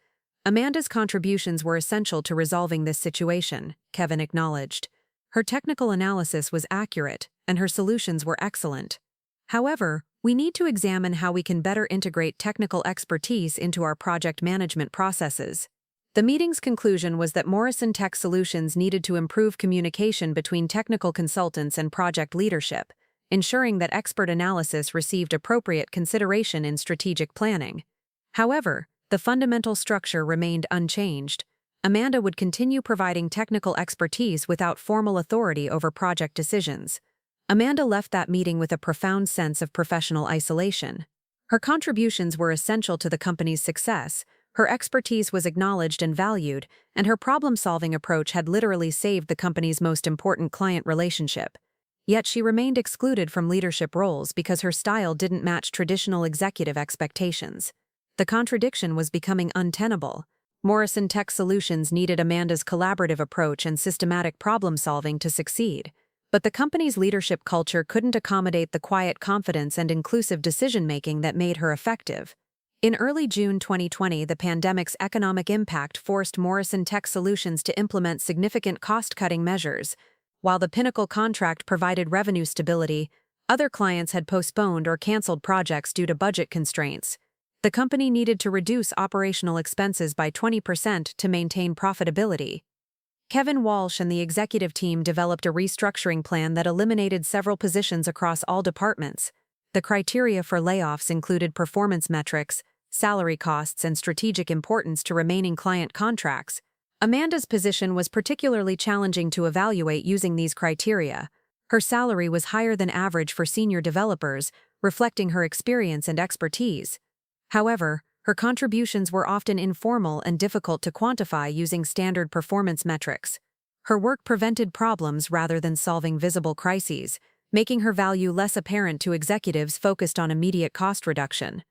Amanda's contributions were essential to resolving this situation, Kevin acknowledged. Her technical analysis was accurate, and her solutions were excellent. However, we need to examine how we can better integrate technical expertise into our project management processes. The meeting's conclusion was that Morrison Tech Solutions needed to improve communication between technical consultants and project leadership, ensuring that expert analysis received appropriate consideration in strategic planning. However, the fundamental structure remained unchanged. Amanda would continue providing technical expertise without formal authority over project decisions. Amanda left that meeting with a profound sense of professional isolation. Her contributions were essential to the company's success, her expertise was acknowledged and valued, and her problem-solving approach had literally saved the company's most important client relationship. Yet she remained excluded from leadership roles because her style didn't match traditional executive expectations. The contradiction was becoming untenable. Morrison Tech Solutions needed Amanda's collaborative approach and systematic problem-solving to succeed. But the company's leadership culture couldn't accommodate the quiet confidence and inclusive decision-making that made her effective. In early June 2020, the pandemic's economic impact forced Morrison Tech Solutions to implement significant cost-cutting measures. While the Pinnacle contract provided revenue stability, other clients had postponed or canceled projects due to budget constraints. The company needed to reduce operational expenses by 20% to maintain profitability. Kevin Walsh and the executive team developed a restructuring plan that eliminated several positions across all departments. The criteria for layoffs included performance metrics, salary costs, and strategic importance to remaining client contracts. Amanda's position was particularly challenging to evaluate using these criteria. Her salary was higher than average for senior developers, reflecting her experience and expertise. However, her contributions were often informal and difficult to quantify using standard performance metrics. Her work prevented problems rather than solving visible crises, making her value less apparent to executives focused on immediate cost reduction.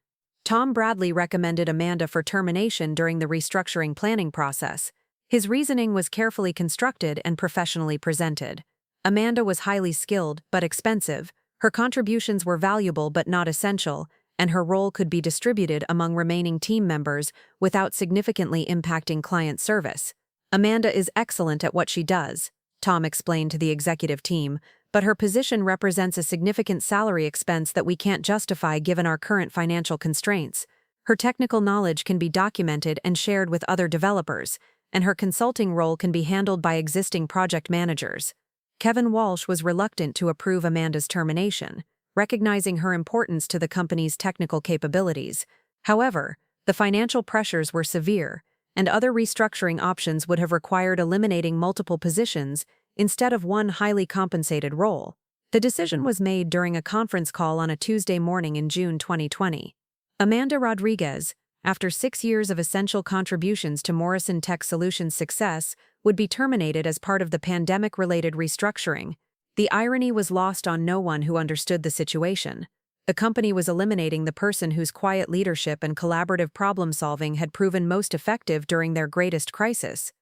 Tom Bradley recommended Amanda for termination during the restructuring planning process. His reasoning was carefully constructed and professionally presented. Amanda was highly skilled but expensive, her contributions were valuable but not essential, and her role could be distributed among remaining team members without significantly impacting client service. Amanda is excellent at what she does, Tom explained to the executive team, but her position represents a significant salary expense that we can't justify given our current financial constraints. Her technical knowledge can be documented and shared with other developers, and her consulting role can be handled by existing project managers. Kevin Walsh was reluctant to approve Amanda's termination, recognizing her importance to the company's technical capabilities. However, the financial pressures were severe, and other restructuring options would have required eliminating multiple positions instead of one highly compensated role. The decision was made during a conference call on a Tuesday morning in June 2020. Amanda Rodriguez, after 6 years of essential contributions to Morrison Tech Solutions' success, would be terminated as part of the pandemic-related restructuring. The irony was lost on no one who understood the situation. The company was eliminating the person whose quiet leadership and collaborative problem-solving had proven most effective during their greatest crisis.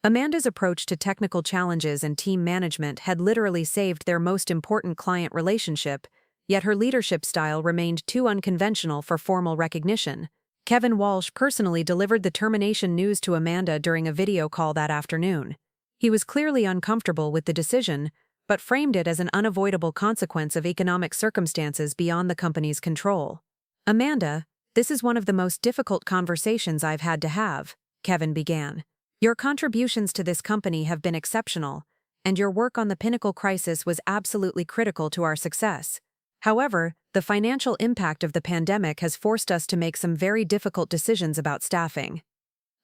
Amanda's approach to technical challenges and team management had literally saved their most important client relationship, yet her leadership style remained too unconventional for formal recognition. Kevin Walsh personally delivered the termination news to Amanda during a video call that afternoon. He was clearly uncomfortable with the decision, but framed it as an unavoidable consequence of economic circumstances beyond the company's control. "Amanda, this is one of the most difficult conversations I've had to have," Kevin began. "Your contributions to this company have been exceptional, and your work on the Pinnacle crisis was absolutely critical to our success. However, the financial impact of the pandemic has forced us to make some very difficult decisions about staffing."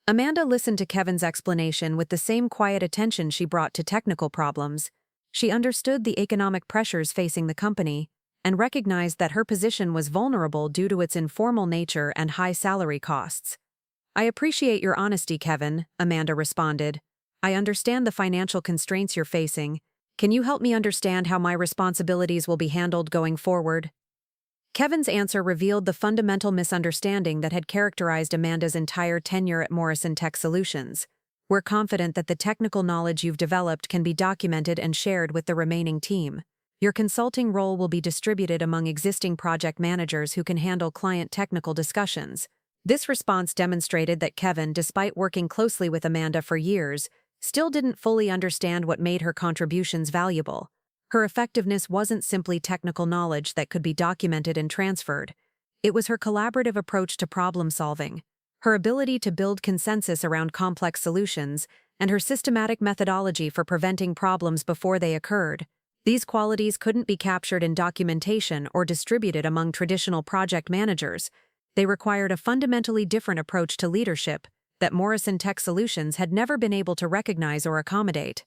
Amanda listened to Kevin's explanation with the same quiet attention she brought to technical problems. She understood the economic pressures facing the company and recognized that her position was vulnerable due to its informal nature and high salary costs. "I appreciate your honesty, Kevin," Amanda responded. "I understand the financial constraints you're facing. Can you help me understand how my responsibilities will be handled going forward?" Kevin's answer revealed the fundamental misunderstanding that had characterized Amanda's entire tenure at Morrison Tech Solutions. "We're confident that the technical knowledge you've developed can be documented and shared with the remaining team. Your consulting role will be distributed among existing project managers who can handle client technical discussions." This response demonstrated that Kevin, despite working closely with Amanda for years, still didn't fully understand what made her contributions valuable. Her effectiveness wasn't simply technical knowledge that could be documented and transferred. It was her collaborative approach to problem solving, her ability to build consensus around complex solutions, and her systematic methodology for preventing problems before they occurred. These qualities couldn't be captured in documentation or distributed among traditional project managers. They required a fundamentally different approach to leadership that Morrison Tech Solutions had never been able to recognize or accommodate.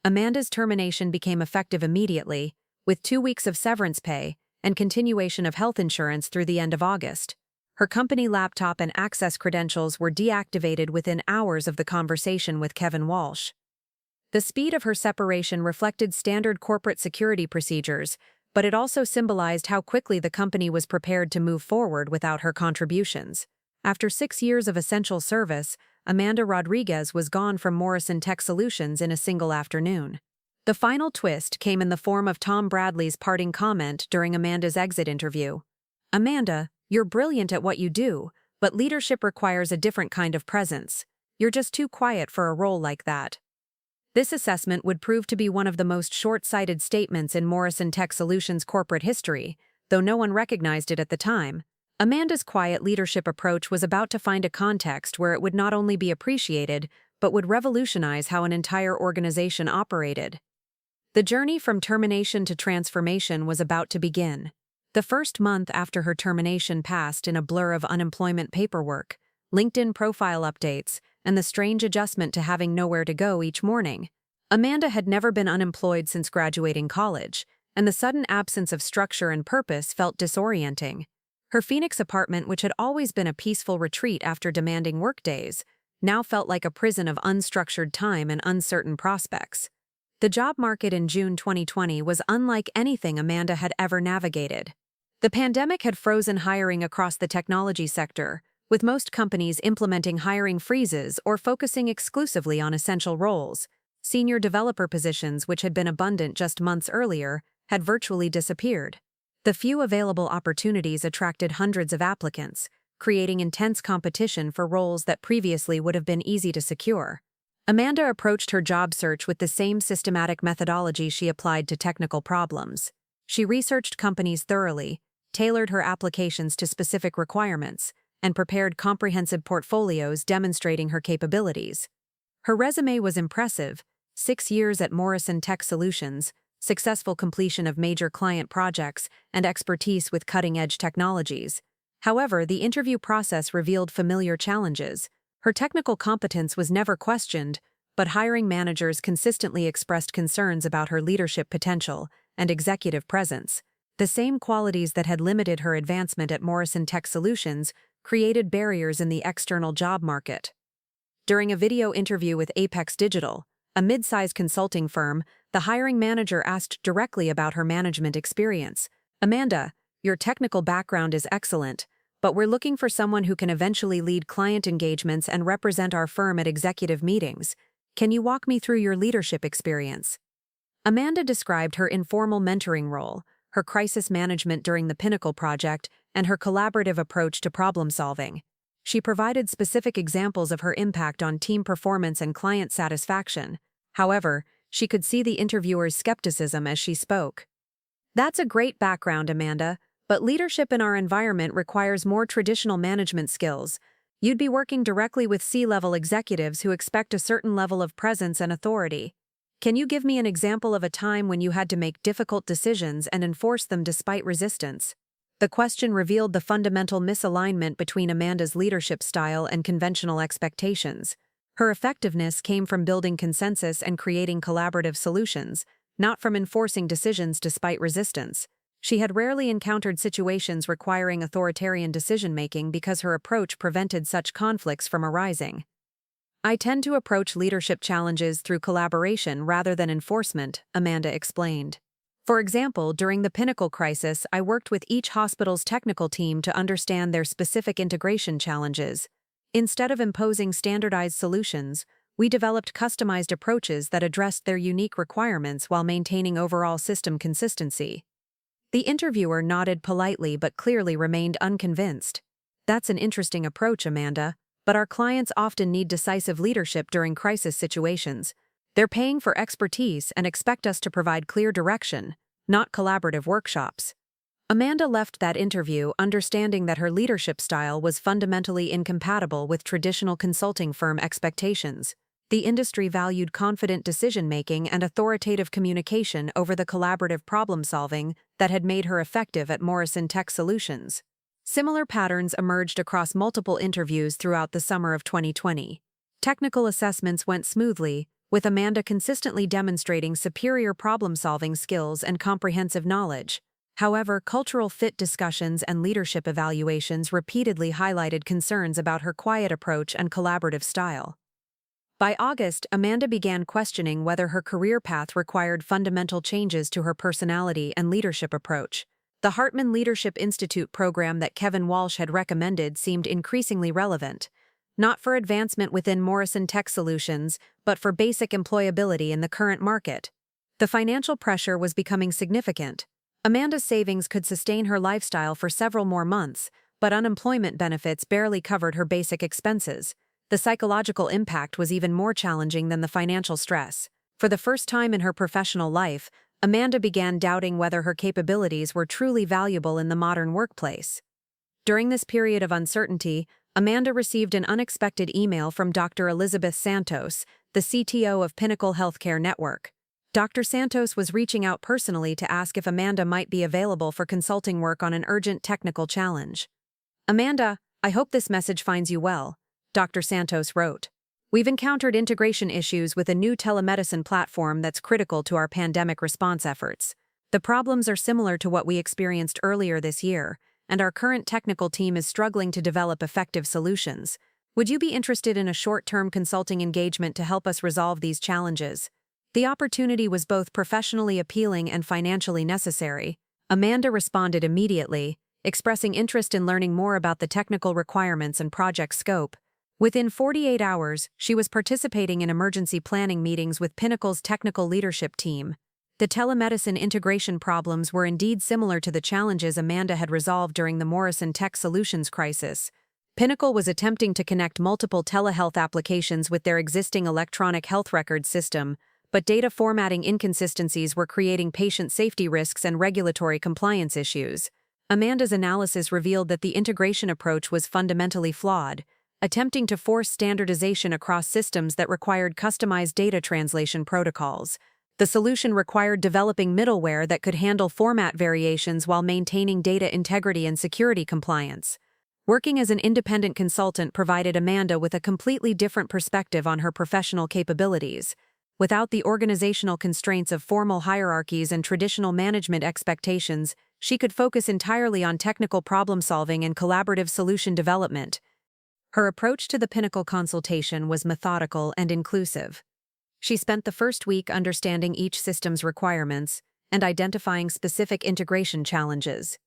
Amanda's termination became effective immediately, with 2 weeks of severance pay and continuation of health insurance through the end of August. Her company laptop and access credentials were deactivated within hours of the conversation with Kevin Walsh. The speed of her separation reflected standard corporate security procedures, but it also symbolized how quickly the company was prepared to move forward without her contributions. After 6 years of essential service, Amanda Rodriguez was gone from Morrison Tech Solutions in a single afternoon. The final twist came in the form of Tom Bradley's parting comment during Amanda's exit interview. "Amanda, you're brilliant at what you do, but leadership requires a different kind of presence. You're just too quiet for a role like that." This assessment would prove to be one of the most short-sighted statements in Morrison Tech Solutions' corporate history, though no one recognized it at the time. Amanda's quiet leadership approach was about to find a context where it would not only be appreciated, but would revolutionize how an entire organization operated. The journey from termination to transformation was about to begin. The first month after her termination passed in a blur of unemployment paperwork, LinkedIn profile updates, and the strange adjustment to having nowhere to go each morning. Amanda had never been unemployed since graduating college, and the sudden absence of structure and purpose felt disorienting. Her Phoenix apartment, which had always been a peaceful retreat after demanding workdays, now felt like a prison of unstructured time and uncertain prospects. The job market in June 2020 was unlike anything Amanda had ever navigated. The pandemic had frozen hiring across the technology sector, with most companies implementing hiring freezes or focusing exclusively on essential roles. Senior developer positions, which had been abundant just months earlier, had virtually disappeared. The few available opportunities attracted hundreds of applicants, creating intense competition for roles that previously would have been easy to secure. Amanda approached her job search with the same systematic methodology she applied to technical problems. She researched companies thoroughly, tailored her applications to specific requirements, and prepared comprehensive portfolios demonstrating her capabilities. Her resume was impressive: 6 years at Morrison Tech Solutions, successful completion of major client projects, and expertise with cutting-edge technologies. However, the interview process revealed familiar challenges. Her technical competence was never questioned, but hiring managers consistently expressed concerns about her leadership potential and executive presence. The same qualities that had limited her advancement at Morrison Tech Solutions created barriers in the external job market. During a video interview with Apex Digital, a mid-sized consulting firm, The hiring manager asked directly about her management experience. "Amanda, your technical background is excellent, but we're looking for someone who can eventually lead client engagements and represent our firm at executive meetings. Can you walk me through your leadership experience?" Amanda described her informal mentoring role, her crisis management during the Pinnacle project, and her collaborative approach to problem-solving. She provided specific examples of her impact on team performance and client satisfaction. However, she could see the interviewer's skepticism as she spoke. "That's a great background, Amanda, but leadership in our environment requires more traditional management skills. You'd be working directly with C-level executives who expect a certain level of presence and authority. Can you give me an example of a time when you had to make difficult decisions and enforce them despite resistance?" The question revealed the fundamental misalignment between Amanda's leadership style and conventional expectations. Her effectiveness came from building consensus and creating collaborative solutions, not from enforcing decisions despite resistance. She had rarely encountered situations requiring authoritarian decision-making because her approach prevented such conflicts from arising. "I tend to approach leadership challenges through collaboration rather than enforcement," Amanda explained. "For example, during the Pinnacle crisis, I worked with each hospital's technical team to understand their specific integration challenges. Instead of imposing standardized solutions, we developed customized approaches that addressed their unique requirements while maintaining overall system consistency." The interviewer nodded politely but clearly remained unconvinced. "That's an interesting approach, Amanda, but our clients often need decisive leadership during crisis situations. They're paying for expertise and expect us to provide clear direction, not collaborative workshops." Amanda left that interview understanding that her leadership style was fundamentally incompatible with traditional consulting firm expectations. The industry valued confident decision-making and authoritative communication over the collaborative problem-solving that had made her effective at Morrison Tech Solutions. Similar patterns emerged across multiple interviews throughout the summer of 2020. Technical assessments went smoothly, with Amanda consistently demonstrating superior problem-solving skills and comprehensive knowledge. However, cultural fit discussions and leadership evaluations repeatedly highlighted concerns about her quiet approach and collaborative style. By August, Amanda began questioning whether her career path required fundamental changes to her personality and leadership approach. The Hartman Leadership Institute program that Kevin Walsh had recommended seemed increasingly relevant, not for advancement within Morrison Tech Solutions, but for basic employability in the current market. The financial pressure was becoming significant. Amanda's savings could sustain her lifestyle for several more months, but unemployment benefits barely covered her basic expenses. The psychological impact was even more challenging than the financial stress. For the first time in her professional life, Amanda began doubting whether her capabilities were truly valuable in the modern workplace. During this period of uncertainty, Amanda received an unexpected email from Dr. Elizabeth Santos, the CTO of Pinnacle Healthcare Network. Dr. Santos was reaching out personally to ask if Amanda might be available for consulting work on an urgent technical challenge. "Amanda, I hope this message finds you well," Dr. Santos wrote. "We've encountered integration issues with a new telemedicine platform that's critical to our pandemic response efforts. The problems are similar to what we experienced earlier this year, and our current technical team is struggling to develop effective solutions. Would you be interested in a short-term consulting engagement to help us resolve these challenges?" The opportunity was both professionally appealing and financially necessary. Amanda responded immediately, expressing interest in learning more about the technical requirements and project scope. Within 48 hours, she was participating in emergency planning meetings with Pinnacle's technical leadership team. The telemedicine integration problems were indeed similar to the challenges Amanda had resolved during the Morrison Tech Solutions crisis. Pinnacle was attempting to connect multiple telehealth applications with their existing electronic health record system, but data formatting inconsistencies were creating patient safety risks and regulatory compliance issues. Amanda's analysis revealed that the integration approach was fundamentally flawed, attempting to force standardization across systems that required customized data translation protocols. The solution required developing middleware that could handle format variations while maintaining data integrity and security compliance. Working as an independent consultant provided Amanda with a completely different perspective on her professional capabilities. Without the organizational constraints of formal hierarchies and traditional management expectations, she could focus entirely on technical problem-solving and collaborative solution development. Her approach to the Pinnacle consultation was methodical and inclusive. She spent the first week understanding each system's requirements and identifying specific integration challenges.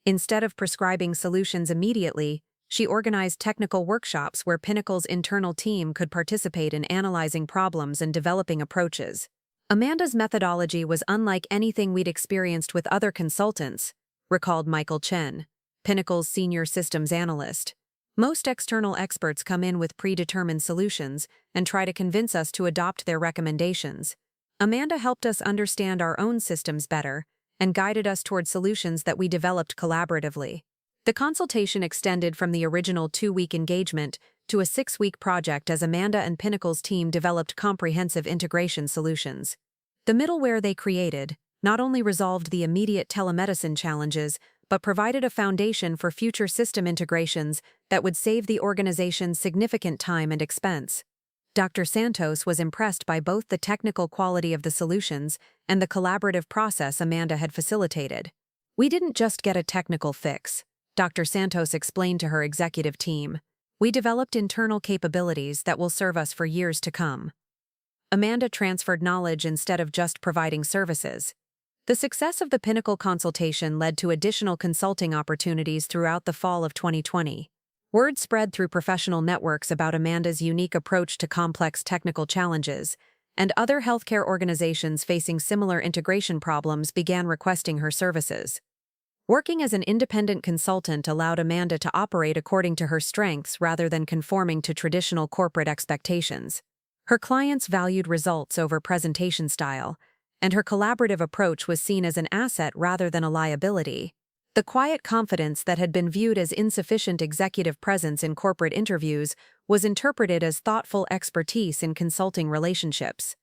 Instead of prescribing solutions immediately, she organized technical workshops where Pinnacle's internal team could participate in analyzing problems and developing approaches. Amanda's methodology was unlike anything we'd experienced with other consultants, recalled Michael Chen, Pinnacle's senior systems analyst. Most external experts come in with predetermined solutions and try to convince us to adopt their recommendations. Amanda helped us understand our own systems better and guided us toward solutions that we developed collaboratively. The consultation extended from the original 2-week engagement to a 6-week project as Amanda and Pinnacle's team developed comprehensive integration solutions. The middleware they created not only resolved the immediate telemedicine challenges, but provided a foundation for future system integrations that would save the organization significant time and expense. Dr. Santos was impressed by both the technical quality of the solutions and the collaborative process Amanda had facilitated. "We didn't just get a technical fix," Dr. Santos explained to her executive team. "We developed internal capabilities that will serve us for years to come." Amanda transferred knowledge instead of just providing services. The success of the Pinnacle consultation led to additional consulting opportunities throughout the fall of 2020. Word spread through professional networks about Amanda's unique approach to complex technical challenges, and other healthcare organizations facing similar integration problems began requesting her services. Working as an independent consultant allowed Amanda to operate according to her strengths rather than conforming to traditional corporate expectations. Her clients valued results over presentation style, and her collaborative approach was seen as an asset rather than a liability. The quiet confidence that had been viewed as insufficient executive presence in corporate interviews was interpreted as thoughtful expertise in consulting relationships.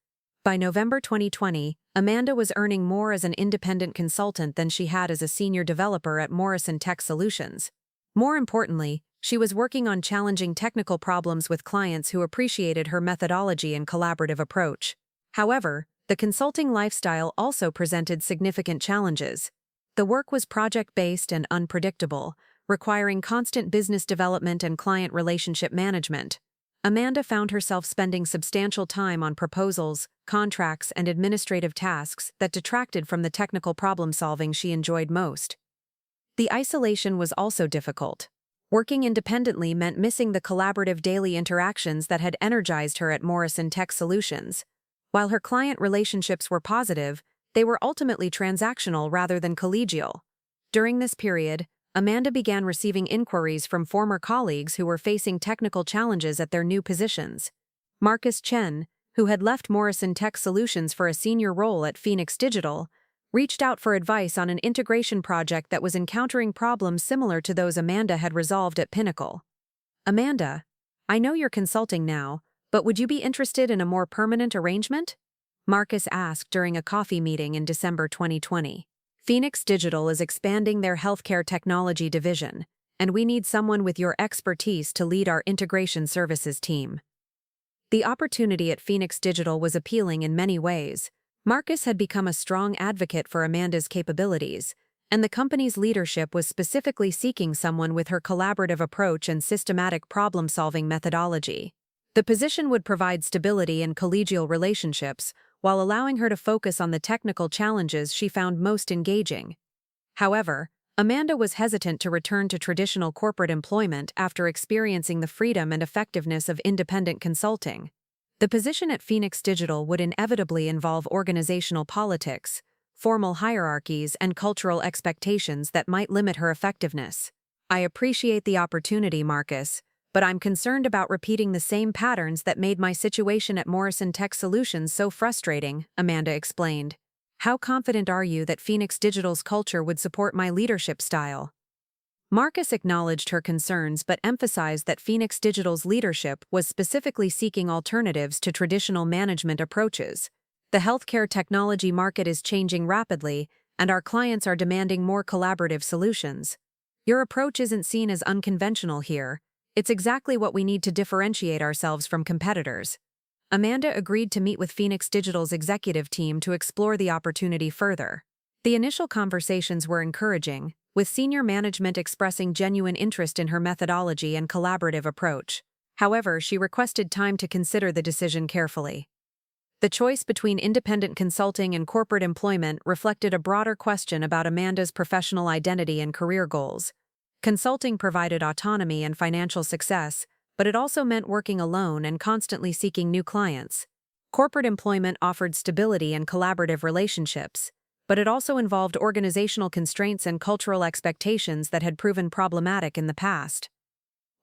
By November 2020, Amanda was earning more as an independent consultant than she had as a senior developer at Morrison Tech Solutions. More importantly, she was working on challenging technical problems with clients who appreciated her methodology and collaborative approach. However, the consulting lifestyle also presented significant challenges. The work was project-based and unpredictable, requiring constant business development and client relationship management. Amanda found herself spending substantial time on proposals, contracts, and administrative tasks that detracted from the technical problem-solving she enjoyed most. The isolation was also difficult. Working independently meant missing the collaborative daily interactions that had energized her at Morrison Tech Solutions. While her client relationships were positive, they were ultimately transactional rather than collegial. During this period, Amanda began receiving inquiries from former colleagues who were facing technical challenges at their new positions. Marcus Chen, who had left Morrison Tech Solutions for a senior role at Phoenix Digital, reached out for advice on an integration project that was encountering problems similar to those Amanda had resolved at Pinnacle. "Amanda, I know you're consulting now, but would you be interested in a more permanent arrangement?" Marcus asked during a coffee meeting in December 2020. "Phoenix Digital is expanding their healthcare technology division, and we need someone with your expertise to lead our integration services team." The opportunity at Phoenix Digital was appealing in many ways. Marcus had become a strong advocate for Amanda's capabilities, and the company's leadership was specifically seeking someone with her collaborative approach and systematic problem-solving methodology. The position would provide stability and collegial relationships, while allowing her to focus on the technical challenges she found most engaging. However, Amanda was hesitant to return to traditional corporate employment after experiencing the freedom and effectiveness of independent consulting. The position at Phoenix Digital would inevitably involve organizational politics, formal hierarchies, and cultural expectations that might limit her effectiveness. "I appreciate the opportunity, Marcus, but I'm concerned about repeating the same patterns that made my situation at Morrison Tech Solutions so frustrating," Amanda explained. "How confident are you that Phoenix Digital's culture would support my leadership style?" Marcus acknowledged her concerns but emphasized that Phoenix Digital's leadership was specifically seeking alternatives to traditional management approaches. "The healthcare technology market is changing rapidly, and our clients are demanding more collaborative solutions. Your approach isn't seen as unconventional here. It's exactly what we need to differentiate ourselves from competitors." Amanda agreed to meet with Phoenix Digital's executive team to explore the opportunity further. The initial conversations were encouraging, with senior management expressing genuine interest in her methodology and collaborative approach. However, she requested time to consider the decision carefully. The choice between independent consulting and corporate employment reflected a broader question about Amanda's professional identity and career goals. Consulting provided autonomy and financial success, but it also meant working alone and constantly seeking new clients. Corporate employment offered stability and collaborative relationships, but it also involved organizational constraints and cultural expectations that had proven problematic in the past.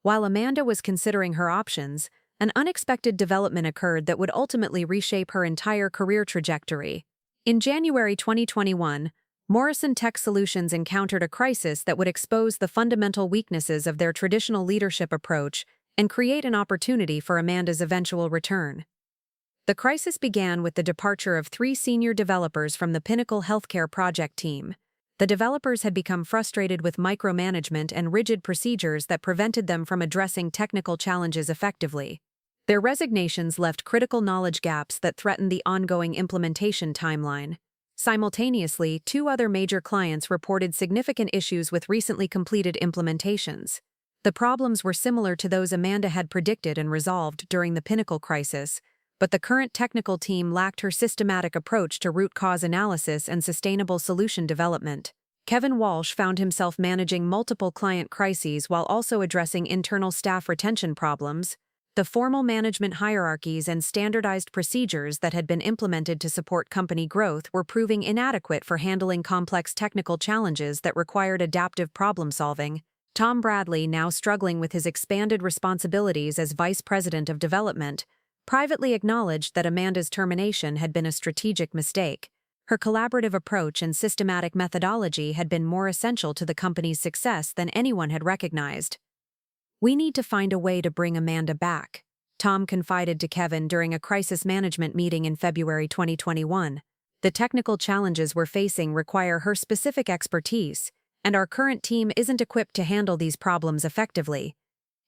While Amanda was considering her options, an unexpected development occurred that would ultimately reshape her entire career trajectory. In January 2021, Morrison Tech Solutions encountered a crisis that would expose the fundamental weaknesses of their traditional leadership approach and create an opportunity for Amanda's eventual return. The crisis began with the departure of 3 senior developers from the Pinnacle Healthcare project team. The developers had become frustrated with micromanagement and rigid procedures that prevented them from addressing technical challenges effectively. Their resignations left critical knowledge gaps that threatened the ongoing implementation timeline. Simultaneously, 2 other major clients reported significant issues with recently completed implementations. The problems were similar to those Amanda had predicted and resolved during the Pinnacle crisis, but the current technical team lacked her systematic approach to root cause analysis and sustainable solution development. Kevin Walsh found himself managing multiple client crises while also addressing internal staff retention problems. The formal management hierarchies and standardized procedures that had been implemented to support company growth were proving inadequate for handling complex technical challenges that required adaptive problem-solving. Tom Bradley, now struggling with his expanded responsibilities as Vice President of Development, privately acknowledged that Amanda's termination had been a strategic mistake. Her collaborative approach and systematic methodology had been more essential to the company's success than anyone had recognized. "We need to find a way to bring Amanda back," Tom confided to Kevin during a crisis management meeting in February 2021. "The technical challenges we're facing require her specific expertise, and our current team isn't equipped to handle these problems effectively."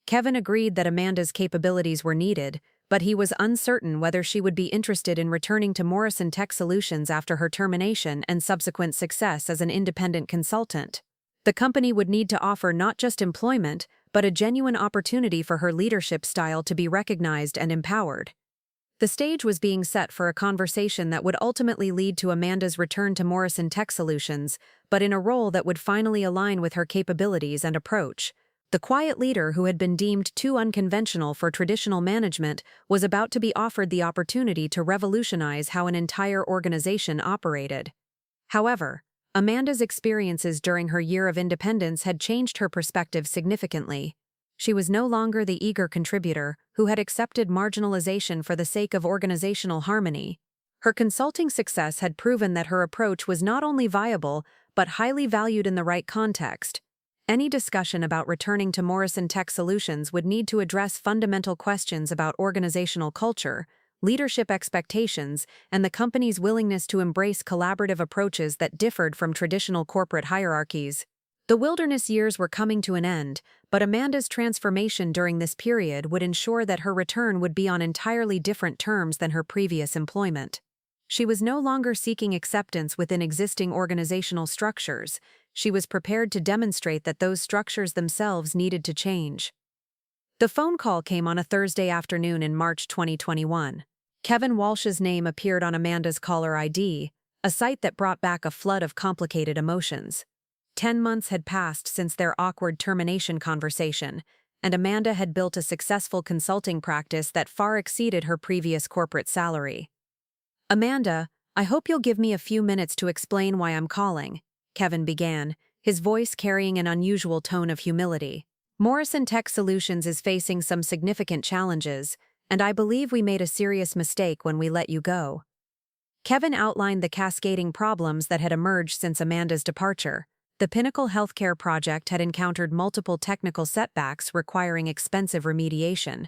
Kevin agreed that Amanda's capabilities were needed, but he was uncertain whether she would be interested in returning to Morrison Tech Solutions after her termination and subsequent success as an independent consultant. The company would need to offer not just employment, but a genuine opportunity for her leadership style to be recognized and empowered. The stage was being set for a conversation that would ultimately lead to Amanda's return to Morrison Tech Solutions, but in a role that would finally align with her capabilities and approach. The quiet leader who had been deemed too unconventional for traditional management was about to be offered the opportunity to revolutionize how an entire organization operated. However, Amanda's experiences during her year of independence had changed her perspective significantly. She was no longer the eager contributor who had accepted marginalization for the sake of organizational harmony. Her consulting success had proven that her approach was not only viable, but highly valued in the right context. Any discussion about returning to Morrison Tech Solutions would need to address fundamental questions about organizational culture, leadership expectations, and the company's willingness to embrace collaborative approaches that differed from traditional corporate hierarchies. The wilderness years were coming to an end, but Amanda's transformation during this period would ensure that her return would be on entirely different terms than her previous employment. She was no longer seeking acceptance within existing organizational structures. She was prepared to demonstrate that those structures themselves needed to change. The phone call came on a Thursday afternoon in March 2021. Kevin Walsh's name appeared on Amanda's caller ID, a sight that brought back a flood of complicated emotions. 10 months had passed since their awkward termination conversation, and Amanda had built a successful consulting practice that far exceeded her previous corporate salary. "Amanda, I hope you'll give me a few minutes to explain why I'm calling," Kevin began, his voice carrying an unusual tone of humility. "Morrison Tech Solutions is facing some significant challenges, and I believe we made a serious mistake when we let you go." Kevin outlined the cascading problems that had emerged since Amanda's departure. The Pinnacle Healthcare project had encountered multiple technical setbacks requiring expensive remediation.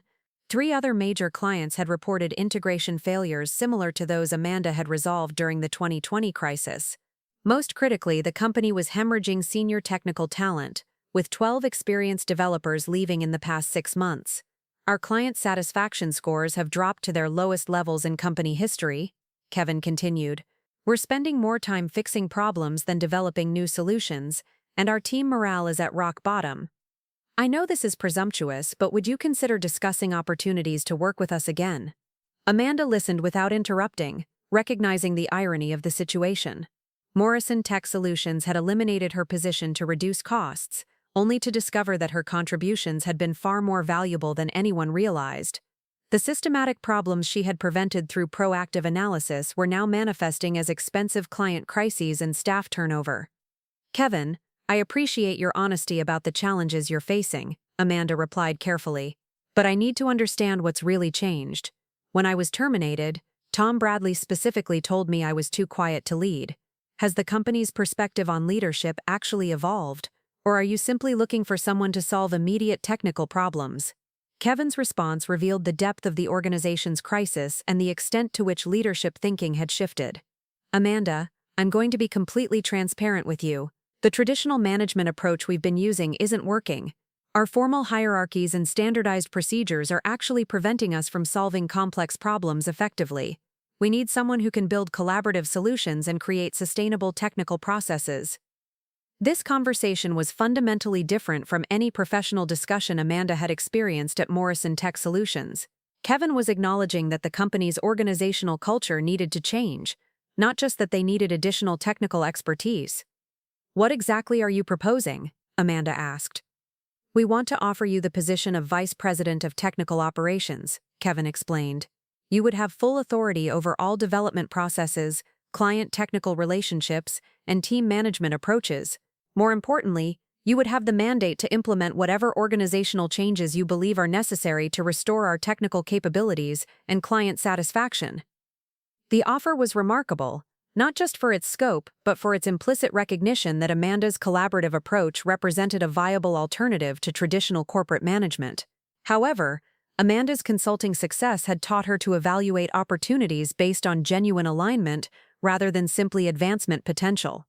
3 other major clients had reported integration failures similar to those Amanda had resolved during the 2020 crisis. Most critically, the company was hemorrhaging senior technical talent, with 12 experienced developers leaving in the past 6 months. "Our client satisfaction scores have dropped to their lowest levels in company history," Kevin continued. "We're spending more time fixing problems than developing new solutions, and our team morale is at rock bottom. I know this is presumptuous, but would you consider discussing opportunities to work with us again?" Amanda listened without interrupting, recognizing the irony of the situation. Morrison Tech Solutions had eliminated her position to reduce costs, only to discover that her contributions had been far more valuable than anyone realized. The systematic problems she had prevented through proactive analysis were now manifesting as expensive client crises and staff turnover. "Kevin, I appreciate your honesty about the challenges you're facing," Amanda replied carefully. "But I need to understand what's really changed. When I was terminated, Tom Bradley specifically told me I was too quiet to lead. Has the company's perspective on leadership actually evolved, or are you simply looking for someone to solve immediate technical problems?" Kevin's response revealed the depth of the organization's crisis and the extent to which leadership thinking had shifted. "Amanda, I'm going to be completely transparent with you. The traditional management approach we've been using isn't working. Our formal hierarchies and standardized procedures are actually preventing us from solving complex problems effectively. We need someone who can build collaborative solutions and create sustainable technical processes." This conversation was fundamentally different from any professional discussion Amanda had experienced at Morrison Tech Solutions. Kevin was acknowledging that the company's organizational culture needed to change, not just that they needed additional technical expertise. "What exactly are you proposing?" Amanda asked. "We want to offer you the position of Vice President of Technical Operations," Kevin explained. "You would have full authority over all development processes, client technical relationships, and team management approaches. More importantly, you would have the mandate to implement whatever organizational changes you believe are necessary to restore our technical capabilities and client satisfaction." The offer was remarkable, not just for its scope, but for its implicit recognition that Amanda's collaborative approach represented a viable alternative to traditional corporate management. However, Amanda's consulting success had taught her to evaluate opportunities based on genuine alignment rather than simply advancement potential.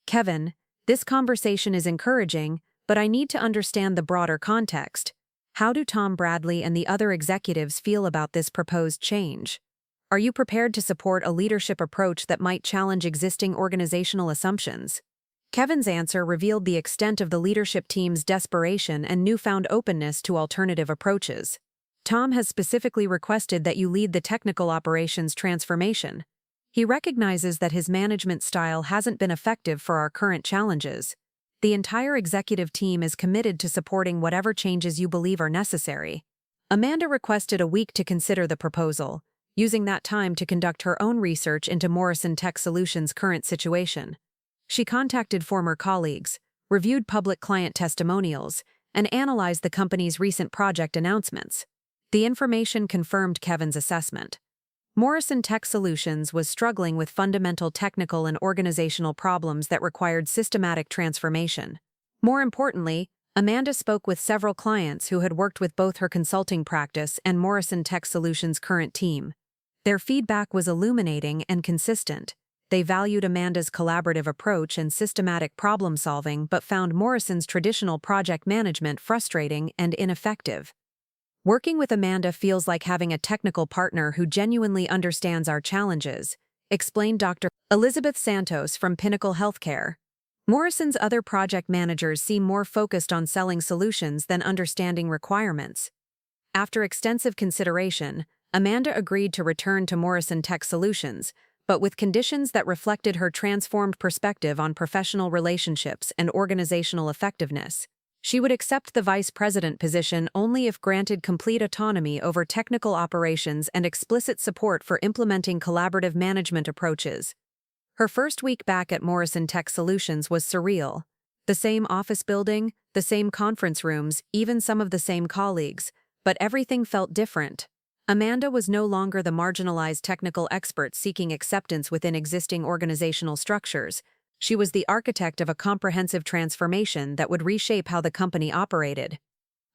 "Kevin, this conversation is encouraging, but I need to understand the broader context. How do Tom Bradley and the other executives feel about this proposed change? Are you prepared to support a leadership approach that might challenge existing organizational assumptions?" Kevin's answer revealed the extent of the leadership team's desperation and newfound openness to alternative approaches. "Tom has specifically requested that you lead the technical operations transformation. He recognizes that his management style hasn't been effective for our current challenges. The entire executive team is committed to supporting whatever changes you believe are necessary." Amanda requested a week to consider the proposal, using that time to conduct her own research into Morrison Tech Solutions' current situation. She contacted former colleagues, reviewed public client testimonials, and analyzed the company's recent project announcements. The information confirmed Kevin's assessment. Morrison Tech Solutions was struggling with fundamental technical and organizational problems that required systematic transformation. More importantly, Amanda spoke with several clients who had worked with both her consulting practice and Morrison Tech Solutions' current team. Their feedback was illuminating and consistent. They valued Amanda's collaborative approach and systematic problem-solving but found Morrison's traditional project management frustrating and ineffective. "Working with Amanda feels like having a technical partner who genuinely understands our challenges," explained Dr. Elizabeth Santos from Pinnacle Healthcare. "Morrison's other project managers seem more focused on selling solutions than understanding requirements." After extensive consideration, Amanda agreed to return to Morrison Tech Solutions, but with conditions that reflected her transformed perspective on professional relationships and organizational effectiveness. She would accept the vice president position only if granted complete autonomy over technical operations and explicit support for implementing collaborative management approaches. Her first week back at Morrison Tech Solutions was surreal. The same office building, the same conference rooms, even some of the same colleagues, but everything felt different. Amanda was no longer the marginalized technical expert seeking acceptance within existing organizational structures. She was the architect of a comprehensive transformation that would reshape how the company operated.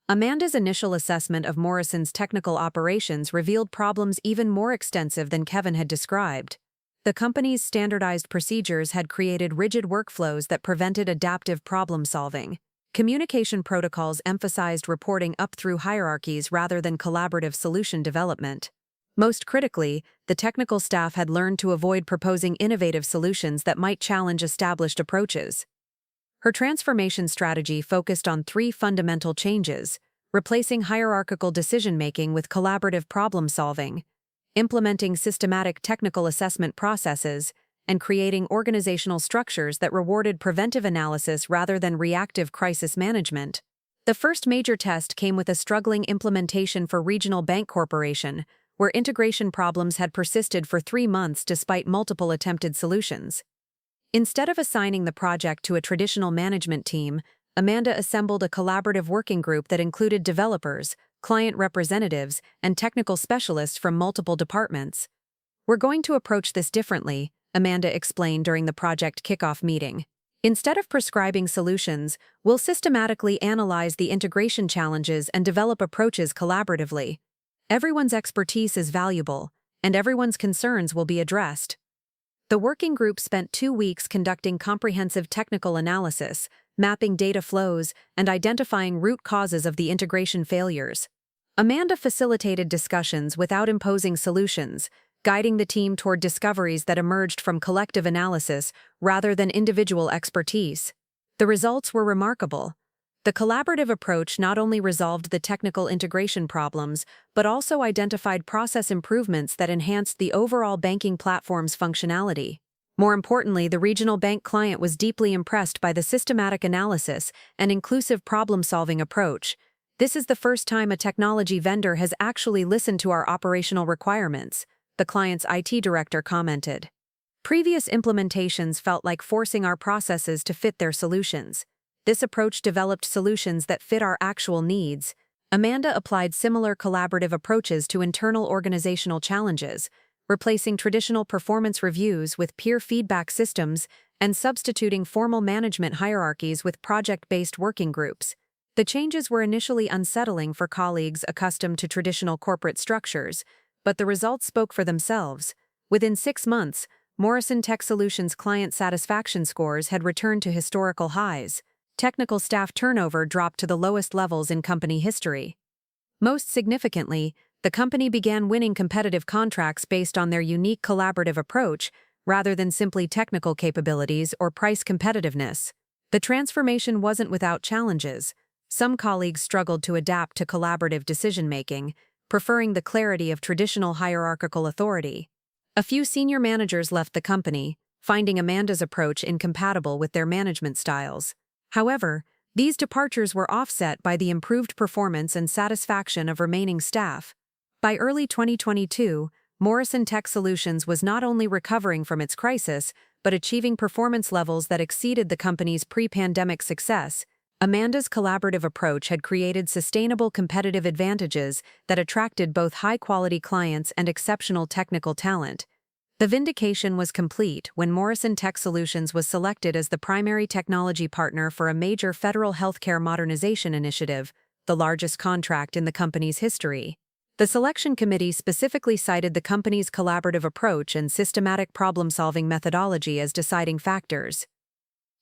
Amanda's initial assessment of Morrison's technical operations revealed problems even more extensive than Kevin had described. The company's standardized procedures had created rigid workflows that prevented adaptive problem-solving. Communication protocols emphasized reporting up through hierarchies rather than collaborative solution development. Most critically, the technical staff had learned to avoid proposing innovative solutions that might challenge established approaches. Her transformation strategy focused on three fundamental changes: replacing hierarchical decision-making with collaborative problem-solving, implementing systematic technical assessment processes, and creating organizational structures that rewarded preventive analysis rather than reactive crisis management. The first major test came with a struggling implementation for Regional Bank Corporation, where integration problems had persisted for 3 months despite multiple attempted solutions. Instead of assigning the project to a traditional management team, Amanda assembled a collaborative working group that included developers, client representatives, and technical specialists from multiple departments. "We're going to approach this differently," Amanda explained during the project kickoff meeting. "Instead of prescribing solutions, we'll systematically analyze the integration challenges and develop approaches collaboratively. Everyone's expertise is valuable, and everyone's concerns will be addressed." The working group spent 2 weeks conducting comprehensive technical analysis, mapping data flows, and identifying root causes of the integration failures. Amanda facilitated discussions without imposing solutions, guiding the team toward discoveries that emerged from collective analysis rather than individual expertise. The results were remarkable. The collaborative approach not only resolved the technical integration problems, but also identified process improvements that enhanced the overall banking platform's functionality. More importantly, the regional bank client was deeply impressed by the systematic analysis and inclusive problem-solving approach. "This is the first time a technology vendor has actually listened to our operational requirements," the client's IT director commented. "Previous implementations felt like forcing our processes to fit their solutions. This approach developed solutions that fit our actual needs." Amanda applied similar collaborative approaches to internal organizational challenges, replacing traditional performance reviews with peer feedback systems and substituting formal management hierarchies with project-based working groups. The changes were initially unsettling for colleagues accustomed to traditional corporate structures, but the results spoke for themselves. Within 6 months, Morrison Tech Solutions' client satisfaction scores had returned to historical highs. Technical staff turnover dropped to the lowest levels in company history. Most significantly, the company began winning competitive contracts based on their unique collaborative approach, rather than simply technical capabilities or price competitiveness. The transformation wasn't without challenges. Some colleagues struggled to adapt to collaborative decision-making, preferring the clarity of traditional hierarchical authority. A few senior managers left the company, finding Amanda's approach incompatible with their management styles. However, these departures were offset by the improved performance and satisfaction of remaining staff. By early 2022, Morrison Tech Solutions was not only recovering from its crisis, but achieving performance levels that exceeded the company's pre-pandemic success. Amanda's collaborative approach had created sustainable competitive advantages that attracted both high-quality clients and exceptional technical talent. The vindication was complete when Morrison Tech Solutions was selected as the primary technology partner for a major federal healthcare modernization initiative, the largest contract in the company's history. The selection committee specifically cited the company's collaborative approach and systematic problem-solving methodology as deciding factors.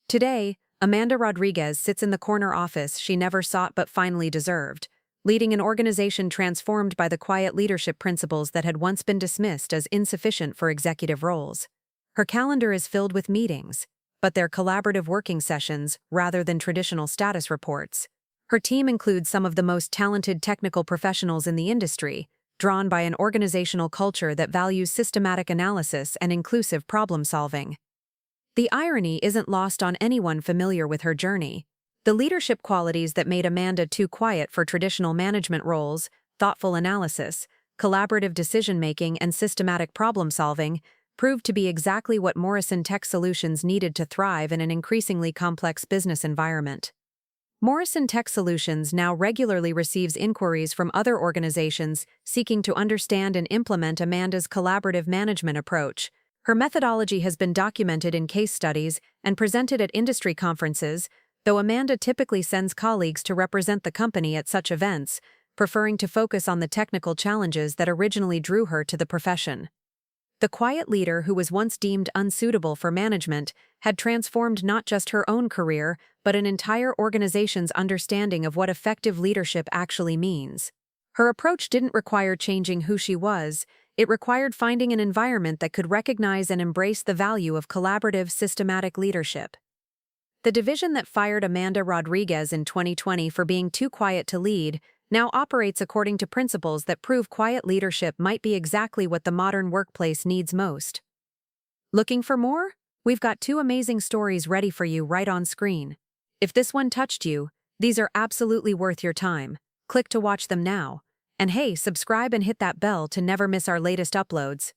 Today, Amanda Rodriguez sits in the corner office she never sought but finally deserved, leading an organization transformed by the quiet leadership principles that had once been dismissed as insufficient for executive roles. Her calendar is filled with meetings, but they're collaborative working sessions rather than traditional status reports. Her team includes some of the most talented technical professionals in the industry, drawn by an organizational culture that values systematic analysis and inclusive problem-solving. The irony isn't lost on anyone familiar with her journey. The leadership qualities that made Amanda too quiet for traditional management roles, thoughtful analysis, collaborative decision-making, and systematic problem-solving, proved to be exactly what Morrison Tech Solutions needed to thrive in an increasingly complex business environment. Morrison Tech Solutions now regularly receives inquiries from other organizations seeking to understand and implement Amanda's collaborative management approach. Her methodology has been documented in case studies and presented at industry conferences, though Amanda typically sends colleagues to represent the company at such events, preferring to focus on the technical challenges that originally drew her to the profession. The quiet leader who was once deemed unsuitable for management had transformed not just her own career, but an entire organization's understanding of what effective leadership actually means. Her approach didn't require changing who she was, it required finding an environment that could recognize and embrace the value of collaborative, systematic leadership. The division that fired Amanda Rodriguez in 2020 for being too quiet to lead now operates according to principles that prove quiet leadership might be exactly what the modern workplace needs most. Looking for more? We've got 2 amazing stories ready for you right on screen. If this one touched you, these are absolutely worth your time. Click to watch them now. And hey, subscribe and hit that bell to never miss our latest uploads.